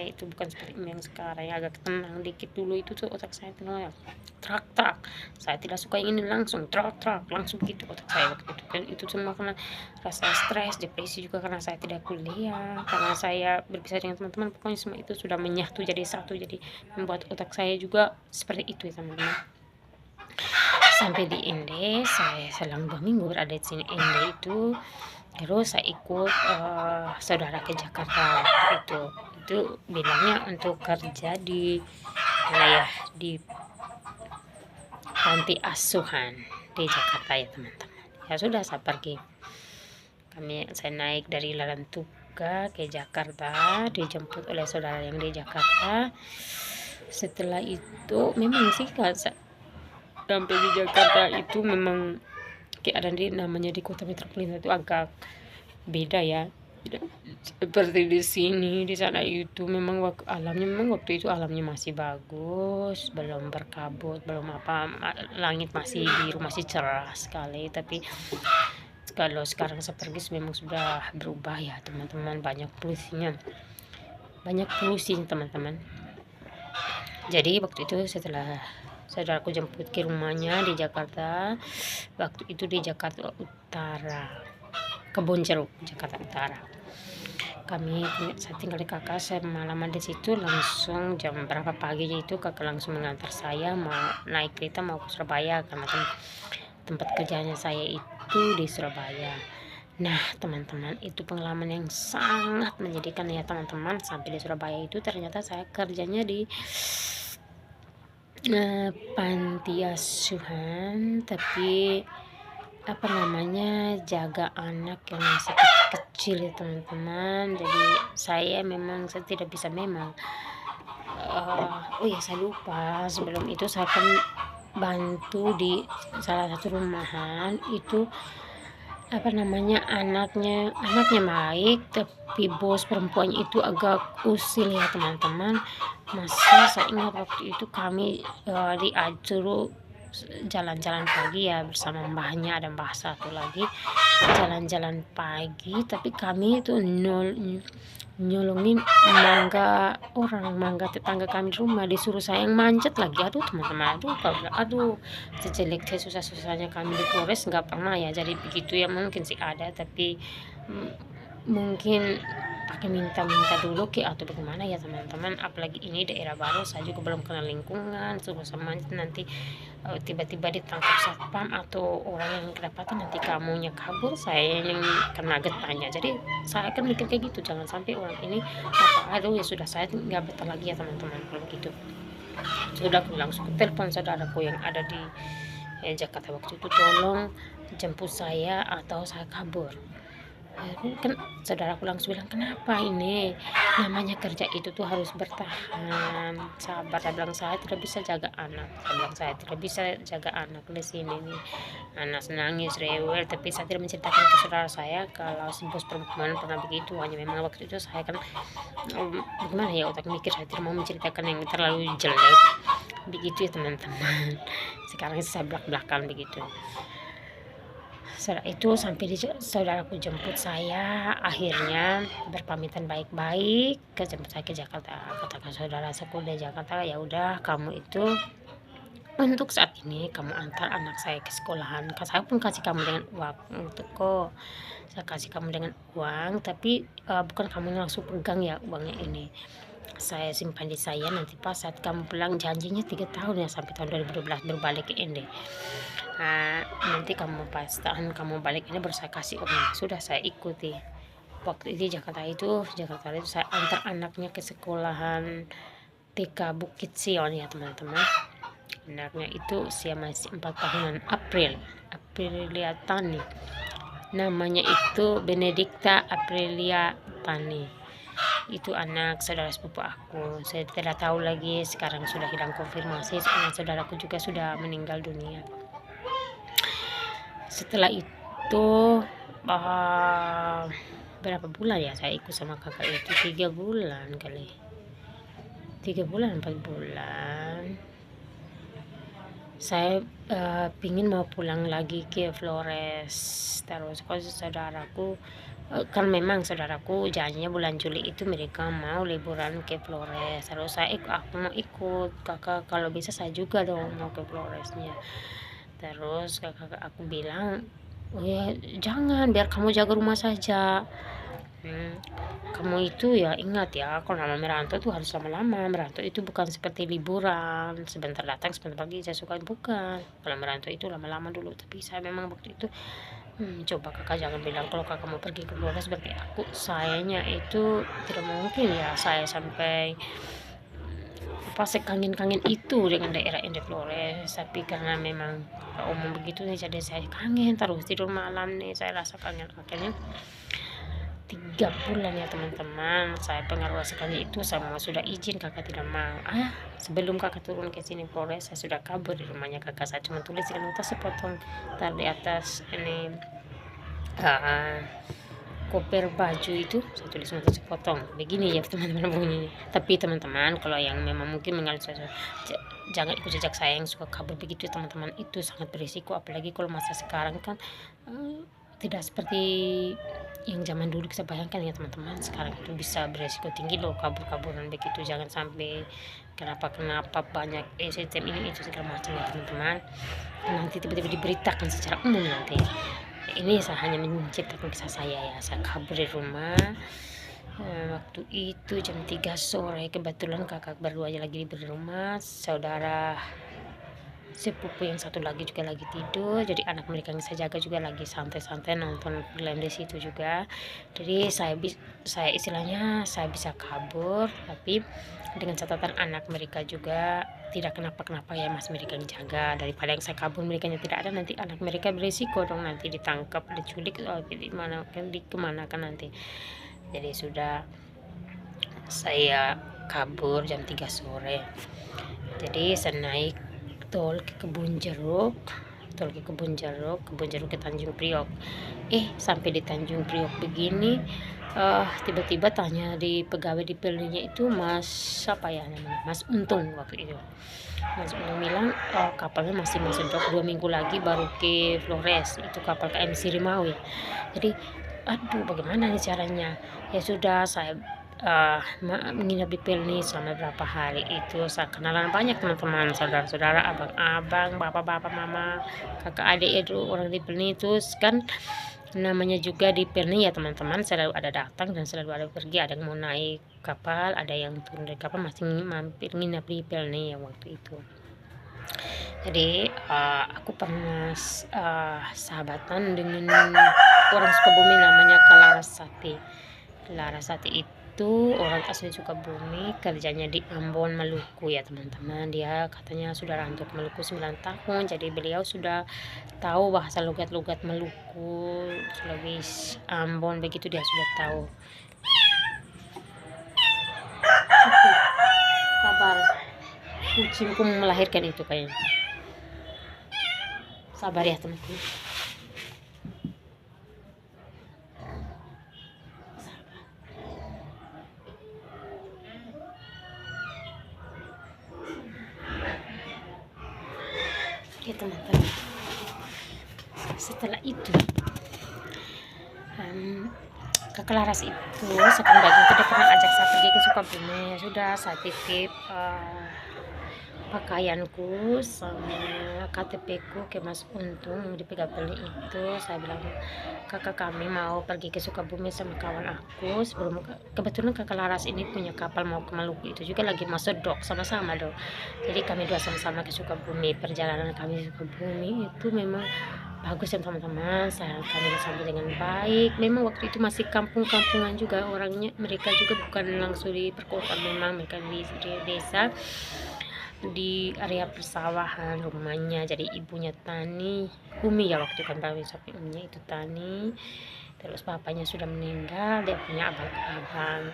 itu bukan seperti yang sekarang ya, agak tenang dikit. Dulu itu tuh otak saya tenang ya, trak. Saya tidak suka ini langsung trak langsung begitu otak saya waktu itu. Dan itu semua karena rasa stres, depresi juga karena saya tidak kuliah, karena saya berpisah dengan teman-teman. Pokoknya semua itu sudah menyatu jadi satu, jadi membuat otak saya juga seperti itu ya teman-teman. Sampai di Ende, saya selang 2 minggu berada di sini Ende itu. Terus saya ikut saudara ke Jakarta waktu itu bilangnya untuk kerja di di panti asuhan di Jakarta ya teman-teman. Ya sudah, saya pergi. Saya naik dari Larantuka ke Jakarta, dijemput oleh saudara yang di Jakarta. Setelah itu memang sih sampai di Jakarta itu memang keadaan namanya di kota metropolitan itu agak beda ya, seperti di sini. Di sana itu memang waktu itu alamnya masih bagus, belum berkabut, belum apa, langit masih biru, masih cerah sekali. Tapi kalau sekarang saya pergi memang sudah berubah ya teman-teman, banyak polusi teman-teman. Jadi waktu itu setelah saudaraku jemput ke rumahnya di Jakarta, waktu itu di Jakarta Utara, Kebon Jeruk, Jakarta Utara. Saya tinggal di kakak, saya malaman di situ. Langsung jam berapa pagi itu kakak langsung mengantar saya mau naik kereta mau ke Surabaya, karena tempat kerjanya saya itu di Surabaya. Nah teman-teman, itu pengalaman yang sangat menyedihkan ya teman-teman. Sampai di Surabaya itu ternyata saya kerjanya di panti asuhan, tapi jaga anak yang masih kecil ya teman-teman. Jadi saya tidak bisa oh ya saya lupa, sebelum itu saya kan bantu di salah satu rumahan itu, apa namanya, anaknya baik, tapi bos perempuannya itu agak usil ya teman-teman. Masa saya ingat waktu itu kami diajur jalan-jalan pagi ya bersama mbahnya, ada mbah satu lagi, jalan-jalan pagi, tapi kami itu nyolongin mangga tetangga kami di rumah, disuruh saya yang manjat lagi. Aduh teman-teman, aduh sejelek susah-susahnya kami di Flores nggak pernah ya jadi begitu ya, mungkin sih ada tapi mungkin pakai minta-minta dulu ke atau bagaimana ya teman-teman. Apalagi ini daerah baru, saya juga belum kenal lingkungan, sama nanti tiba-tiba ditangkap satpam atau orang yang kedapatan nanti kamunya kabur, saya yang kena getahnya. Jadi saya kan mikir kayak gitu, jangan sampai orang ini apa, aduh ya sudah, saya nggak betah lagi ya teman-teman kalau gitu. Sudah aku langsung telepon saudaraku yang ada di Jakarta waktu itu, tolong jemput saya atau saya kabur. Kan saudaraku langsung bilang, kenapa ini, namanya kerja itu tuh harus bertahan, sabar. Saya bilang saya tidak bisa jaga anak, di sini nih, anak nangis rewel, tapi saya tidak menceritakan ke saudara saya kalau si bos perempuan pernah begitu. Hanya memang waktu itu saya kan bagaimana ya, otak mikir, saya tidak mau menceritakan yang terlalu jelek begitu ya teman-teman. Sekarang saya belak-belakan begitu. Setelah itu sampai di saudaraku jemput saya, akhirnya berpamitan baik-baik ke jemput saya ke Jakarta. Katakan saudara saya di Jakarta, ya udah kamu itu untuk saat ini kamu antar anak saya ke sekolahan. Saya pun kasih kamu dengan uang untuk kok. Saya kasih kamu dengan uang, tapi bukan kamu langsung pegang ya uangnya ini. Saya simpan di saya, nanti pas saat kamu pulang, janjinya 3 tahun ya, sampai tahun 2012 baru balik ke Inde. Nanti kamu pas tahun kamu balik ini baru saya kasih uangnya. Sudah saya ikuti. Waktu itu Jakarta itu saya antar anaknya ke sekolahan TK Bukit Sion ya teman-teman. Anaknya itu usia masih 4 tahunan, Aprilia Tani. Namanya itu Benedikta Aprilia Tani. Itu anak saudara sepupu aku. Saya tidak tahu lagi, sekarang sudah hilang konfirmasi. Saudaraku juga sudah meninggal dunia. Setelah itu berapa bulan ya saya ikut sama kakak itu, 3 bulan kali, 4 bulan. Saya pingin mau pulang lagi ke Flores. Terus kalau saudaraku kan memang saudaraku janjinya bulan Juli itu mereka mau liburan ke Flores. Terus aku mau ikut, kakak kalau bisa saya juga dong mau ke Floresnya. Terus kakak aku bilang, oh ya jangan, biar kamu jaga rumah saja. Kamu itu ya ingat ya, kalau nama merantau tuh harus lama-lama. Merantau itu bukan seperti liburan, sebentar datang sebentar pergi, saya suka bukan. Kalau merantau itu lama-lama dulu. Tapi saya memang waktu itu coba kakak jangan bilang kalau kakak mau pergi ke Flores seperti aku. Sayanya itu tidak mungkin ya saya sampai kangen itu dengan daerah Ende Flores. Tapi karena memang umum begitu nih, jadi saya kangen terus tidur malam nih, saya rasa kangen. Akhirnya 3 bulan ya teman-teman saya pengaruh sekali itu, sama sudah izin kakak tidak mau. Sebelum kakak turun ke sini Flores, saya sudah kabur di rumahnya kakak. Saya cuma tulis dengan nota sepotong di atas ini koper baju itu, saya tulis nota sepotong begini ya teman-teman bunyinya. Tapi teman-teman kalau yang memang mungkin mengalir saya, jangan ikut jejak saya yang suka kabur begitu teman-teman. Itu sangat berisiko, apalagi kalau masa sekarang kan tidak seperti yang zaman dulu. Kita bayangkan ya teman-teman, sekarang itu bisa beresiko tinggi loh kabur-kaburan begitu. Jangan sampai kenapa banyak sistem ini itu segala macam ya teman-teman, nanti tiba-tiba diberitakan secara umum nanti. Ini saya hanya menceritakan kisah saya ya. Saya kabur dari rumah waktu itu jam 3 sore, kebetulan kakak berdua aja lagi di rumah, saudara sepupu yang satu lagi juga lagi tidur. Jadi anak mereka yang saya jaga juga lagi santai-santai nonton film di situ juga. Jadi saya istilahnya saya bisa kabur, tapi dengan catatan anak mereka juga tidak kenapa-kenapa ya, mas mereka yang jaga. Daripada yang saya kabur mereka yang tidak ada, nanti anak mereka berisiko dong, nanti ditangkap, diculik, kemana kan nanti. Jadi sudah saya kabur jam 3 sore. Jadi saya naik tol ke Kebun Jeruk, ke Tanjung Priok. Sampai di Tanjung Priok begini, tiba-tiba tanya di pegawai di Pelninya itu, Mas siapa ya namanya, Mas Untung waktu itu. Mas Untung bilang kapalnya masih masuk dok, 2 minggu lagi baru ke Flores, itu kapal KM Sirimau ya. Jadi aduh bagaimana nih caranya. Ya sudah, saya menginap di Pelni selama berapa hari itu. Saya kenalan banyak teman-teman, saudara-saudara, abang-abang, bapak-bapak, mama, kakak adik itu orang di Pelni. Terus kan namanya juga di Pelni ya teman-teman, selalu ada datang dan selalu ada pergi. Ada yang mau naik kapal, ada yang turun dari kapal, masih mampir nginap di Pelni ya waktu itu. Jadi aku pernah sahabatan dengan orang Sukabumi namanya Larasati itu orang asli Sukabumi, kerjanya di Ambon, Maluku ya teman-teman. Dia katanya sudah rantau ke Maluku 9 tahun, jadi beliau sudah tahu bahasa logat-logat Maluku, Sulawesi, Ambon, begitu dia sudah tahu. Kabar kucingku melahirkan itu kayaknya. Sabar ya teman-teman. Oke teman-teman, setelah itu Kakak Laras itu sekarang daging tidak pernah ajak saya pergi ke Sukabumi. Ya sudah, saya titip pakaianku sama KTP ku ke Mas Untung di Pelni itu. Saya bilang, kakak kami mau pergi ke Sukabumi sama kawan aku. Sebelum kebetulan kakak Laras ini punya kapal mau ke Maluku, itu juga lagi masuk dok sama-sama dok. Jadi kami dua sama-sama ke Sukabumi. Perjalanan kami ke Sukabumi itu memang bagus ya teman-teman. Kami disambut dengan baik. Memang waktu itu masih kampung-kampungan juga orangnya, mereka juga bukan langsung di perkotaan, memang mereka di desa, di area persawahan rumahnya. Jadi ibunya tani, Umi ya waktu kan, tapi umumnya itu tani. Terus bapaknya sudah meninggal, dia punya abang-abang.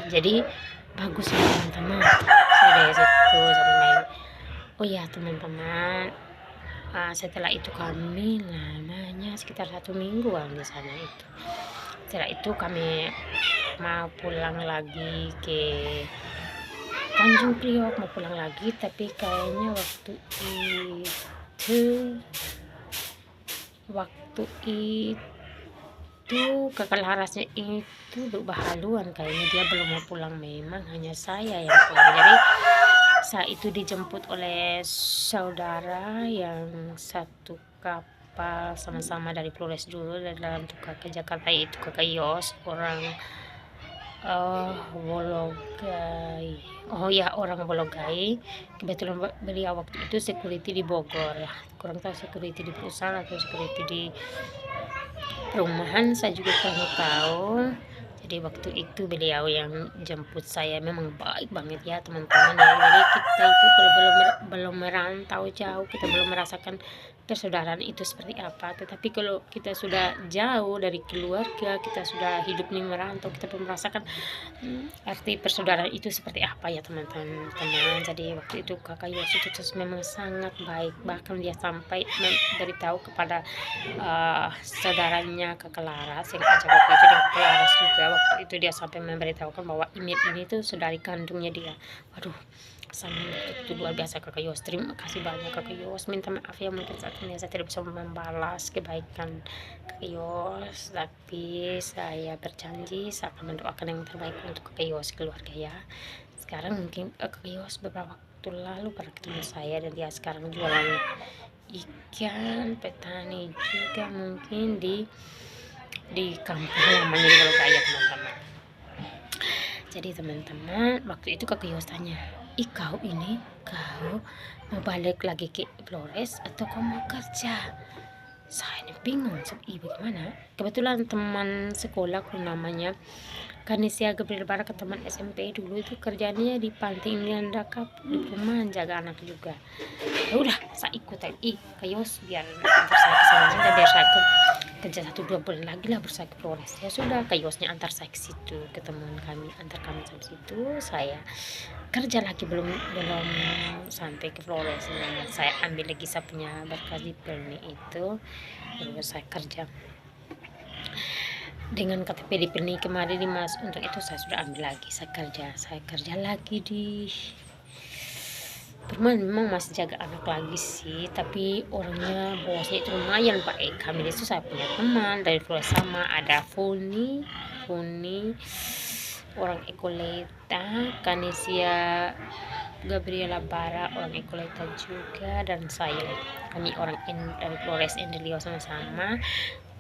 Jadi bagus ya teman-teman. Saya dari situ sampai main. Oh ya teman-teman, setelah itu kami lamanya sekitar 1 mingguan di sana itu. Setelah itu kami mau pulang lagi ke Tanjung Priok, mau pulang lagi, tapi kayaknya waktu itu kakak Larasnya itu berubah haluan, kayaknya dia belum mau pulang, memang hanya saya yang pulang. Jadi saya itu dijemput oleh saudara yang satu kapal sama-sama dari Flores dulu, dan dalam tukar ke Jakarta, itu kakak Yos, orang Wologai. Oh ya, orang Wologai. Kebetulan beliau waktu itu security di Bogor ya. Kurang tahu security di perusahaan atau security di perumahan, saya juga kurang tahu. Jadi waktu itu beliau yang jemput saya. Memang baik banget ya teman-teman ya. Jadi kita itu kalau belum merantau jauh, kita belum merasakan persaudaraan itu seperti apa. Tetapi kalau kita sudah jauh dari keluarga, kita sudah hidup di merantau, kita belum merasakan arti persaudaraan itu seperti apa ya teman-teman. Jadi waktu itu kakak Yos itu memang sangat baik. Bahkan dia sampai memberitahu kepada saudaranya kakak Laras yang ajak waktu itu, dan kakak Laras juga waktu itu dia sampai memberitahukan bahwa Imit ini tuh saudari kandungnya dia. Waduh, sangat itu luar biasa kakak Yos. Terima kasih banyak kakak Yos. Minta maaf ya mungkin saat ini saya tidak bisa membalas kebaikan kakak Yos, tapi saya berjanji saya akan mendoakan yang terbaik untuk kakak Yos keluarga ya. Sekarang mungkin kakak Yos beberapa waktu lalu pernah ketemu saya, dan dia sekarang jualan ikan, petani juga mungkin di kampung namanya di Bologaya teman-teman. Jadi teman-teman, waktu itu kakak Yos tanya, kau mau balik lagi ke Flores atau kau mau kerja? Saya ini bingung, ibu gimana? Kebetulan teman sekolahku namanya Kanisia Gabriel Baraka, teman SMP dulu itu kerjanya di Pantai Indah Dakap, di perumahan, jaga anak juga. Ya udah, saya ikut lagi ke Yos biar saya kesana saja, biar saya ke kerja 1-2 bulan lagi lah berusaha ke Flores. Ya sudah, kayosnya antar saya ke situ, ketemuan kami antar kami sampai situ. Saya kerja lagi, belum belum sampai ke Flores. Nah, saya ambil lagi saya punya berkas di Pelni itu, terus saya kerja dengan KTP di Pelni kemarin di Mas. Untuk itu saya sudah ambil lagi, saya kerja lagi di Berman. Memang masih jaga anak lagi sih, tapi orangnya bosnya itu lumayan Pak. Kami itu saya punya teman dari Flores, sama ada Funi orang Ekoleta, Kanesia Gabriela Bara orang Ekoleta juga, dan saya, kami orang dari Flores Endelio sama-sama.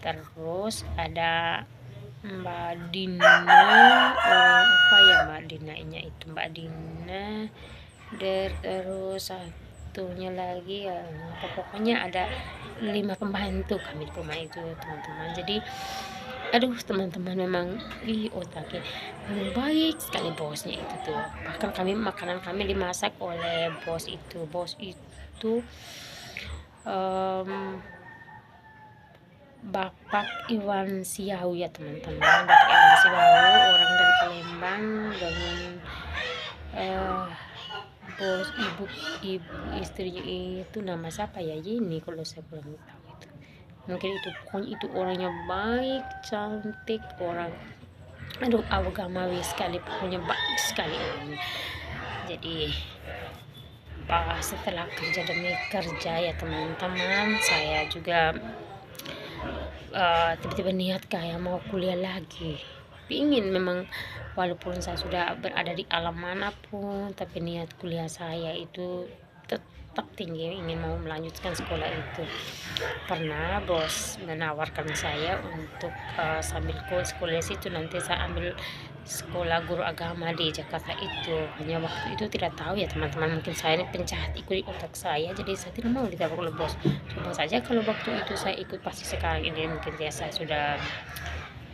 Terus ada Mbak Dina, orang apa ya Mbak Dina nya itu, Mbak Dina. Terus satunya lagi ya, pokoknya ada 5 pembantu kami di rumah itu teman-teman. Jadi aduh teman-teman, memang otaknya baik sekali bosnya itu tuh. Bahkan makanan kami dimasak oleh bos itu Bapak Iwan Siau ya teman-teman. Bapak Iwan Siau orang dari Palembang, dengan bos ibu istrinya itu nama siapa ya ini, kalau saya kurang tahu itu. Mungkin itu, pokoknya itu orangnya baik, cantik, orang agamawi sekali, pokoknya baik sekali orangnya. Jadi setelah kerja demi kerja ya teman-teman, saya juga tiba-tiba niat kayak mau kuliah lagi. Pingin memang, walaupun saya sudah berada di alam manapun, tapi niat kuliah saya itu tetap tinggi, ingin mau melanjutkan sekolah itu. Pernah bos menawarkan saya untuk sambil sekolah situ, nanti saya ambil sekolah guru agama di Jakarta itu. Hanya waktu itu tidak tahu ya teman-teman, mungkin saya ini penjahat ikut di otak saya, jadi saya tidak mau ditabrak oleh bos. Coba saja kalau waktu itu saya ikut, pasti sekarang ini mungkin ya saya sudah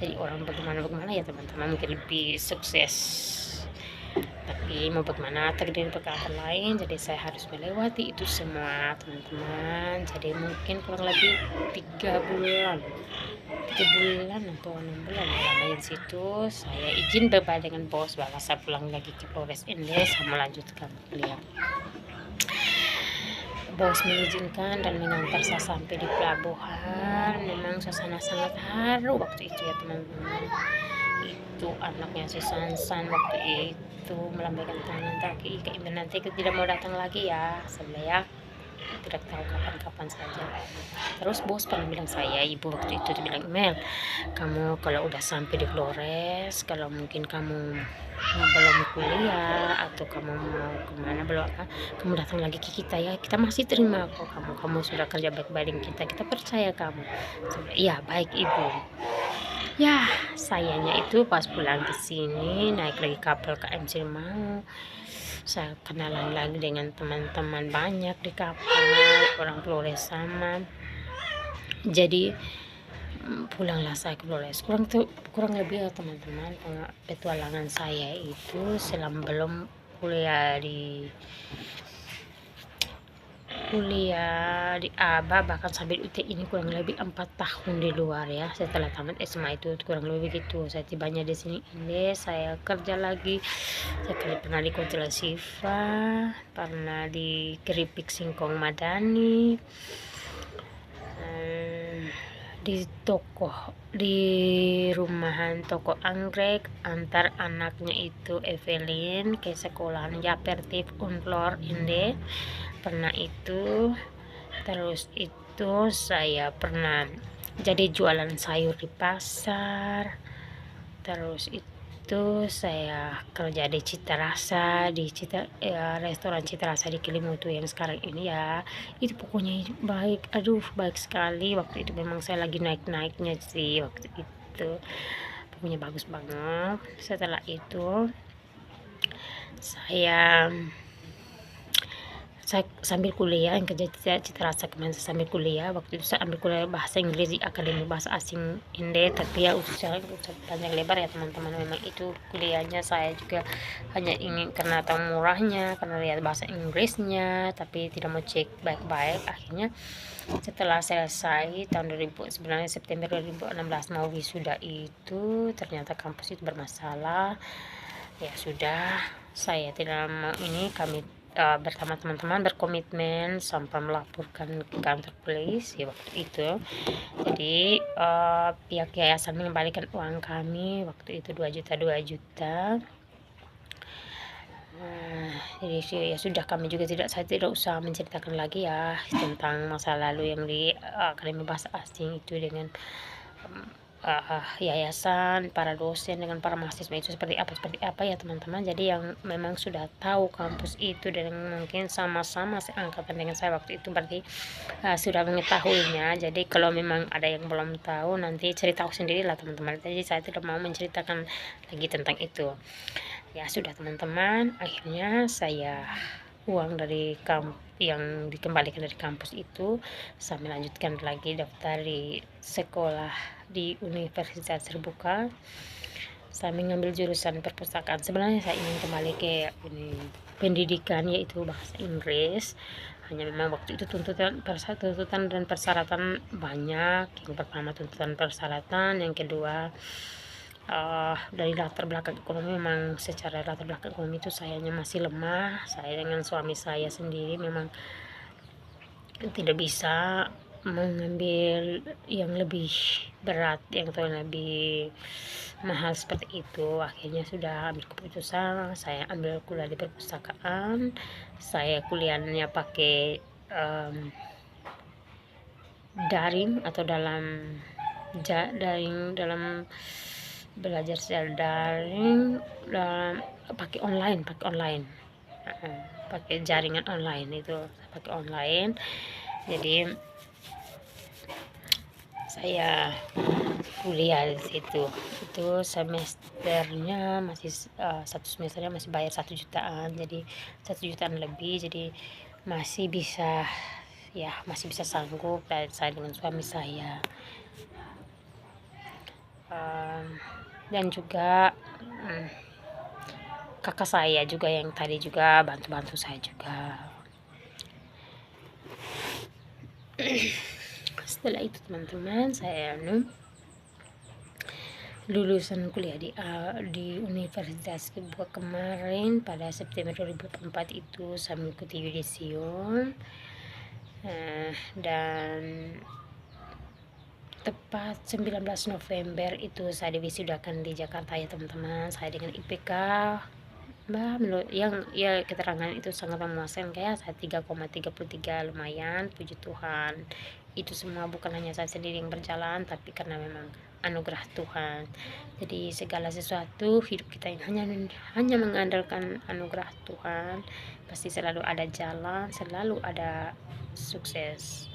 jadi orang bagaimana ya teman-teman, mungkin lebih sukses. Tapi mau bagaimana, takdir berkata lain, jadi saya harus melewati itu semua teman-teman. Jadi mungkin kurang lebih 3 bulan atau 6 bulan ya di situ saya izin bye-bye dengan bos, bahwa saya pulang lagi ke Flores Indes, saya melanjutkan kuliah. Bos mengizinkan dan mengantar saya sampai di pelabuhan. Memang suasana sangat haru waktu itu ya teman-teman. Itu anaknya si Sansan waktu itu melambaikan tangan kaki ke ibu, nanti tidak mau datang lagi ya, sebelah ya, tidak tahu kapan saja. Terus bos pernah bilang saya, ibu waktu itu dia bilang, Mel, kamu kalau udah sampai di Flores, kalau mungkin kamu belum kuliah atau kamu mau kemana, belum apa, kamu datang lagi ke kita ya, kita masih terima kok kamu sudah kerja baik-baik dengan kita percaya kamu. Iya baik ibu. Ya sayanya itu pas pulang ke sini, naik lagi kapal ke Cilemau, saya kenalan lagi dengan teman-teman banyak di kapal, orang Flores sama. Jadi pulanglah saya ke Flores. Kurang lebih ya teman-teman, petualangan saya itu selama belum kuliah di ABA, bahkan sambil UT ini kurang lebih 4 tahun di luar ya. Setelah tamat SMA itu kurang lebih begitu. Saya tibanya di sini ini saya kerja lagi. Saya pernah di Konsulat Siva, pernah di Keripik Singkong Madani, di rumahan toko anggrek, antar anaknya itu Evelyn ke sekolahan Yapertif Unflor Inde, pernah itu. Terus itu saya pernah jadi jualan sayur di pasar. Terus itu saya kerja di Citarasa, restoran Citarasa di Kelimutu yang sekarang ini ya. Itu pokoknya baik, baik sekali. Waktu itu memang saya lagi naik-naiknya sih waktu itu, pokoknya bagus banget. Setelah itu saya saya sambil kuliah yang kerja cita rasa kemarin sambil kuliah. Waktu itu saya ambil kuliah bahasa Inggris di Akademi Bahasa Asing Inde, tapi ya usaha panjang lebar ya teman-teman. Memang itu kuliahnya saya juga hanya ingin karena tahu murahnya, karena lihat bahasa Inggrisnya, tapi tidak mau cek baik-baik. Akhirnya setelah selesai tahun 2000, sebenarnya September 2016 mau wisuda, itu ternyata kampus itu bermasalah. Ya sudah, saya tidak mau ini, kami bersama teman-teman berkomitmen sampai melaporkan ke kantor polisi waktu itu. Jadi pihak yayasan mengembalikan uang kami waktu itu 2 juta. Jadi ya sudah, kami juga saya tidak usah menceritakan lagi ya tentang masa lalu yang di Akademi Bahasa Asing itu dengan yayasan, para dosen dengan para mahasiswa itu seperti apa ya teman-teman. Jadi yang memang sudah tahu kampus itu dan mungkin sama-sama seangkatan dengan saya waktu itu berarti sudah mengetahuinya. Jadi kalau memang ada yang belum tahu, nanti ceritahu sendirilah teman-teman. Jadi saya tidak mau menceritakan lagi tentang itu. Ya sudah teman-teman, akhirnya saya uang dari yang dikembalikan dari kampus itu saya melanjutkan lagi daftar di sekolah di Universitas Terbuka. Saya mengambil jurusan perpustakaan. Sebenarnya saya ingin kembali ke pendidikan, yaitu bahasa Inggris. Hanya memang waktu itu tuntutan dan persyaratan banyak. Yang pertama tuntutan persyaratan, yang kedua dari latar belakang ekonomi. Memang secara latar belakang ekonomi itu sayanya masih lemah. Saya dengan suami saya sendiri memang tidak bisa mengambil yang lebih berat, yang lebih mahal seperti itu. Akhirnya sudah ambil keputusan, saya ambil kuliah di perpustakaan. Saya kuliahnya pakai daring atau dalam belajar secara daring, pakai online pakai jaringan online, itu pakai online. Jadi saya kuliah di situ. Itu semesternya masih satu semesternya masih bayar 1 jutaan, jadi 1 jutaan lebih. Jadi masih bisa sanggup saya dengan suami saya. Dan juga kakak saya juga yang tadi juga bantu saya juga. Setelah itu teman-teman, saya lulusan kuliah di Universitas Terbuka kemarin pada September 2004 itu saya mengikuti yudisium, dan tepat 19 November itu saya diwisudakan di Jakarta ya teman-teman. Saya dengan IPK yang ya keterangan itu sangat memuaskan, kayak saya 3,33, lumayan, puji Tuhan. Itu semua bukan hanya saya sendiri yang berjalan, tapi karena memang anugerah Tuhan. Jadi segala sesuatu hidup kita yang hanya mengandalkan anugerah Tuhan, pasti selalu ada jalan, selalu ada sukses.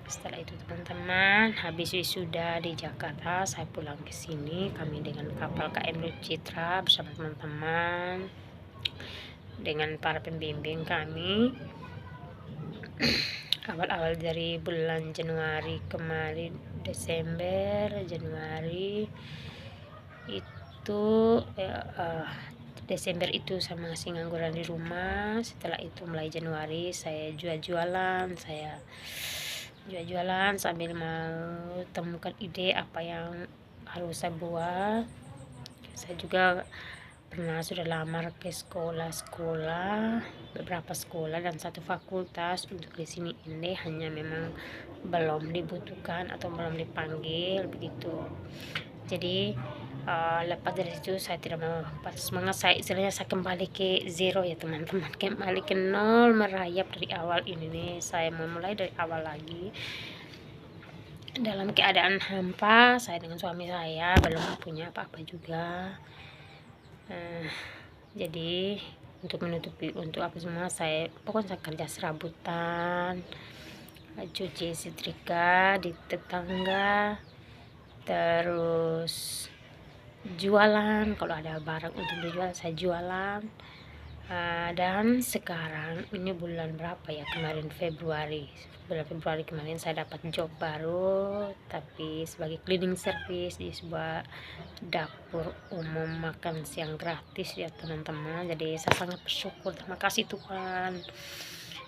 Setelah itu teman-teman, habis wisuda di Jakarta, saya pulang ke sini. Kami dengan kapal KM Citra bersama teman-teman, dengan para pembimbing kami. Awal-awal dari bulan Januari kemarin, Januari itu Desember itu saya masih ngangguran di rumah. Setelah itu mulai Januari saya jualan sambil mau temukan ide apa yang harus saya buat. Saya juga sudah lamar ke beberapa sekolah dan satu fakultas untuk di sini ini, hanya memang belum dibutuhkan atau belum dipanggil begitu. Jadi lepas dari itu saya tidak mau patah semangat. Istilahnya saya kembali ke zero ya teman-teman, kembali ke nol, merayap dari awal. Ini nih saya memulai dari awal lagi dalam keadaan hampa. Saya dengan suami saya belum punya apa-apa juga. Jadi untuk menutupi untuk apa semua, pokoknya saya kerja serabutan, cuci setrika di tetangga, terus jualan. Kalau ada barang untuk dijual saya jualan. Dan sekarang ini bulan berapa ya, kemarin bulan Februari kemarin saya dapat job baru, tapi sebagai cleaning service di sebuah dapur umum makan siang gratis ya teman-teman. Jadi saya sangat bersyukur, terima kasih Tuhan.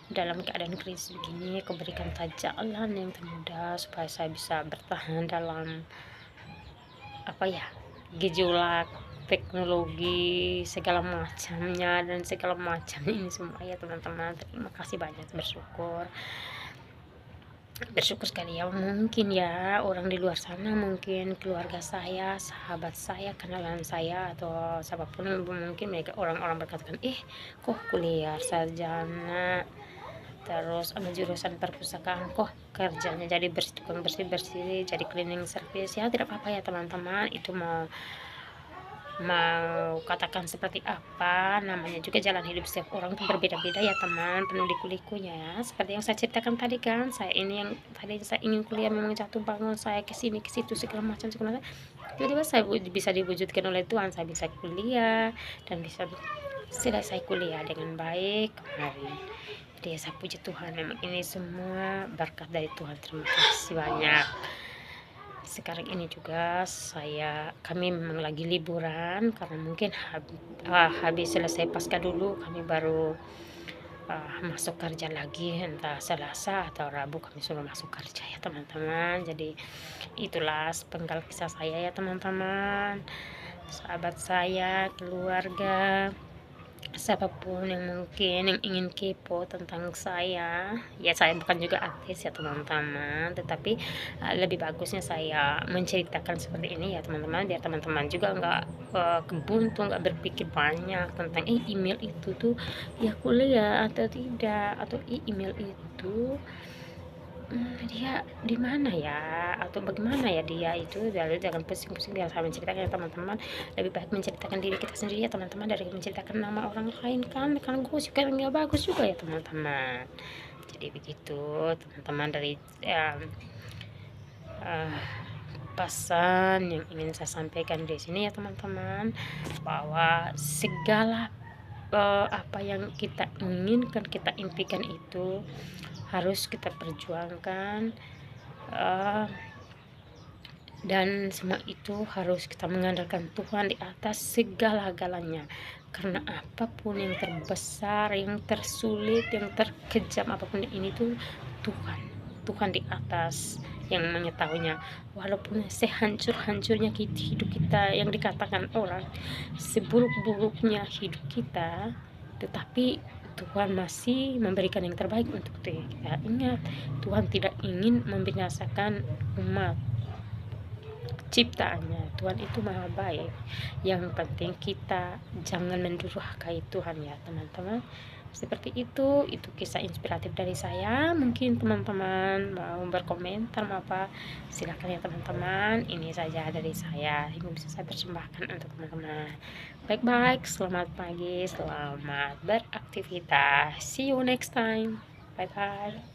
Dalam keadaan krisis begini, Kau berikan jalan yang termudah supaya saya bisa bertahan dalam gejolak teknologi segala macamnya dan segala macam ini semua ya teman-teman. Terima kasih banyak, bersyukur sekali ya. Mungkin ya orang di luar sana, mungkin keluarga saya, sahabat saya, kenalan saya, atau siapapun, mungkin mereka orang-orang berkatakan, kok kuliah sarjana terus ambil jurusan perpustakaan, kok kerjanya jadi tukang bersih jadi cleaning service. Ya tidak apa-apa ya teman-teman, itu mau katakan seperti apa, namanya juga jalan hidup setiap orang itu berbeda-beda ya teman, penuh liku-likunya ya. Seperti yang saya ceritakan tadi kan, saya ini yang tadi saya ingin kuliah, memang jatuh bangun saya kesini ke situ segala macam, tiba-tiba saya bisa diwujudkan oleh Tuhan, saya bisa kuliah dan bisa selesai kuliah dengan baik kemarin. Jadi saya puji Tuhan, memang ini semua berkat dari Tuhan. Terima kasih banyak. Sekarang ini juga kami memang lagi liburan karena mungkin habis selesai pasca dulu, kami baru masuk kerja lagi, entah Selasa atau Rabu kami sudah masuk kerja ya teman-teman. Jadi itulah sepenggal kisah saya ya teman-teman, sahabat saya, keluarga, siapapun yang mungkin yang ingin kepo tentang saya. Ya saya bukan juga artis ya teman-teman, tetapi lebih bagusnya saya menceritakan seperti ini ya teman-teman, biar teman-teman juga nggak kebuntu, nggak berpikir banyak tentang email itu tuh ya kuliah atau tidak, atau email itu dia di mana ya, atau bagaimana ya dia itu. Jadi jangan pusing-pusing biar saya menceritakan ya teman-teman. Lebih baik menceritakan diri kita sendiri ya teman-teman, dari menceritakan nama orang lain kan gosip kan nggak bagus juga ya teman-teman. Jadi begitu teman-teman, dari pesan yang ingin saya sampaikan di sini ya teman-teman, bahwa segala apa yang kita inginkan, kita impikan itu harus kita perjuangkan, dan semua itu harus kita mengandalkan Tuhan di atas segala-galanya. Karena apapun yang terbesar, yang tersulit, yang terkejam, apapun ini tuh Tuhan di atas yang mengetahuinya. Walaupun sehancur-hancurnya hidup kita, yang dikatakan orang seburuk-buruknya hidup kita, tetapi Tuhan masih memberikan yang terbaik untuk kita. Ingat, Tuhan tidak ingin membinasakan umat ciptaannya. Tuhan itu maha baik. Yang penting kita jangan mendurhakai Tuhan ya teman-teman. Seperti itu kisah inspiratif dari saya. Mungkin teman-teman mau berkomentar apa, silakan ya teman-teman. Ini saja dari saya yang bisa saya persembahkan untuk teman-teman. Baik-baik, selamat pagi, selamat beraktivitas. See you next time. Bye-bye.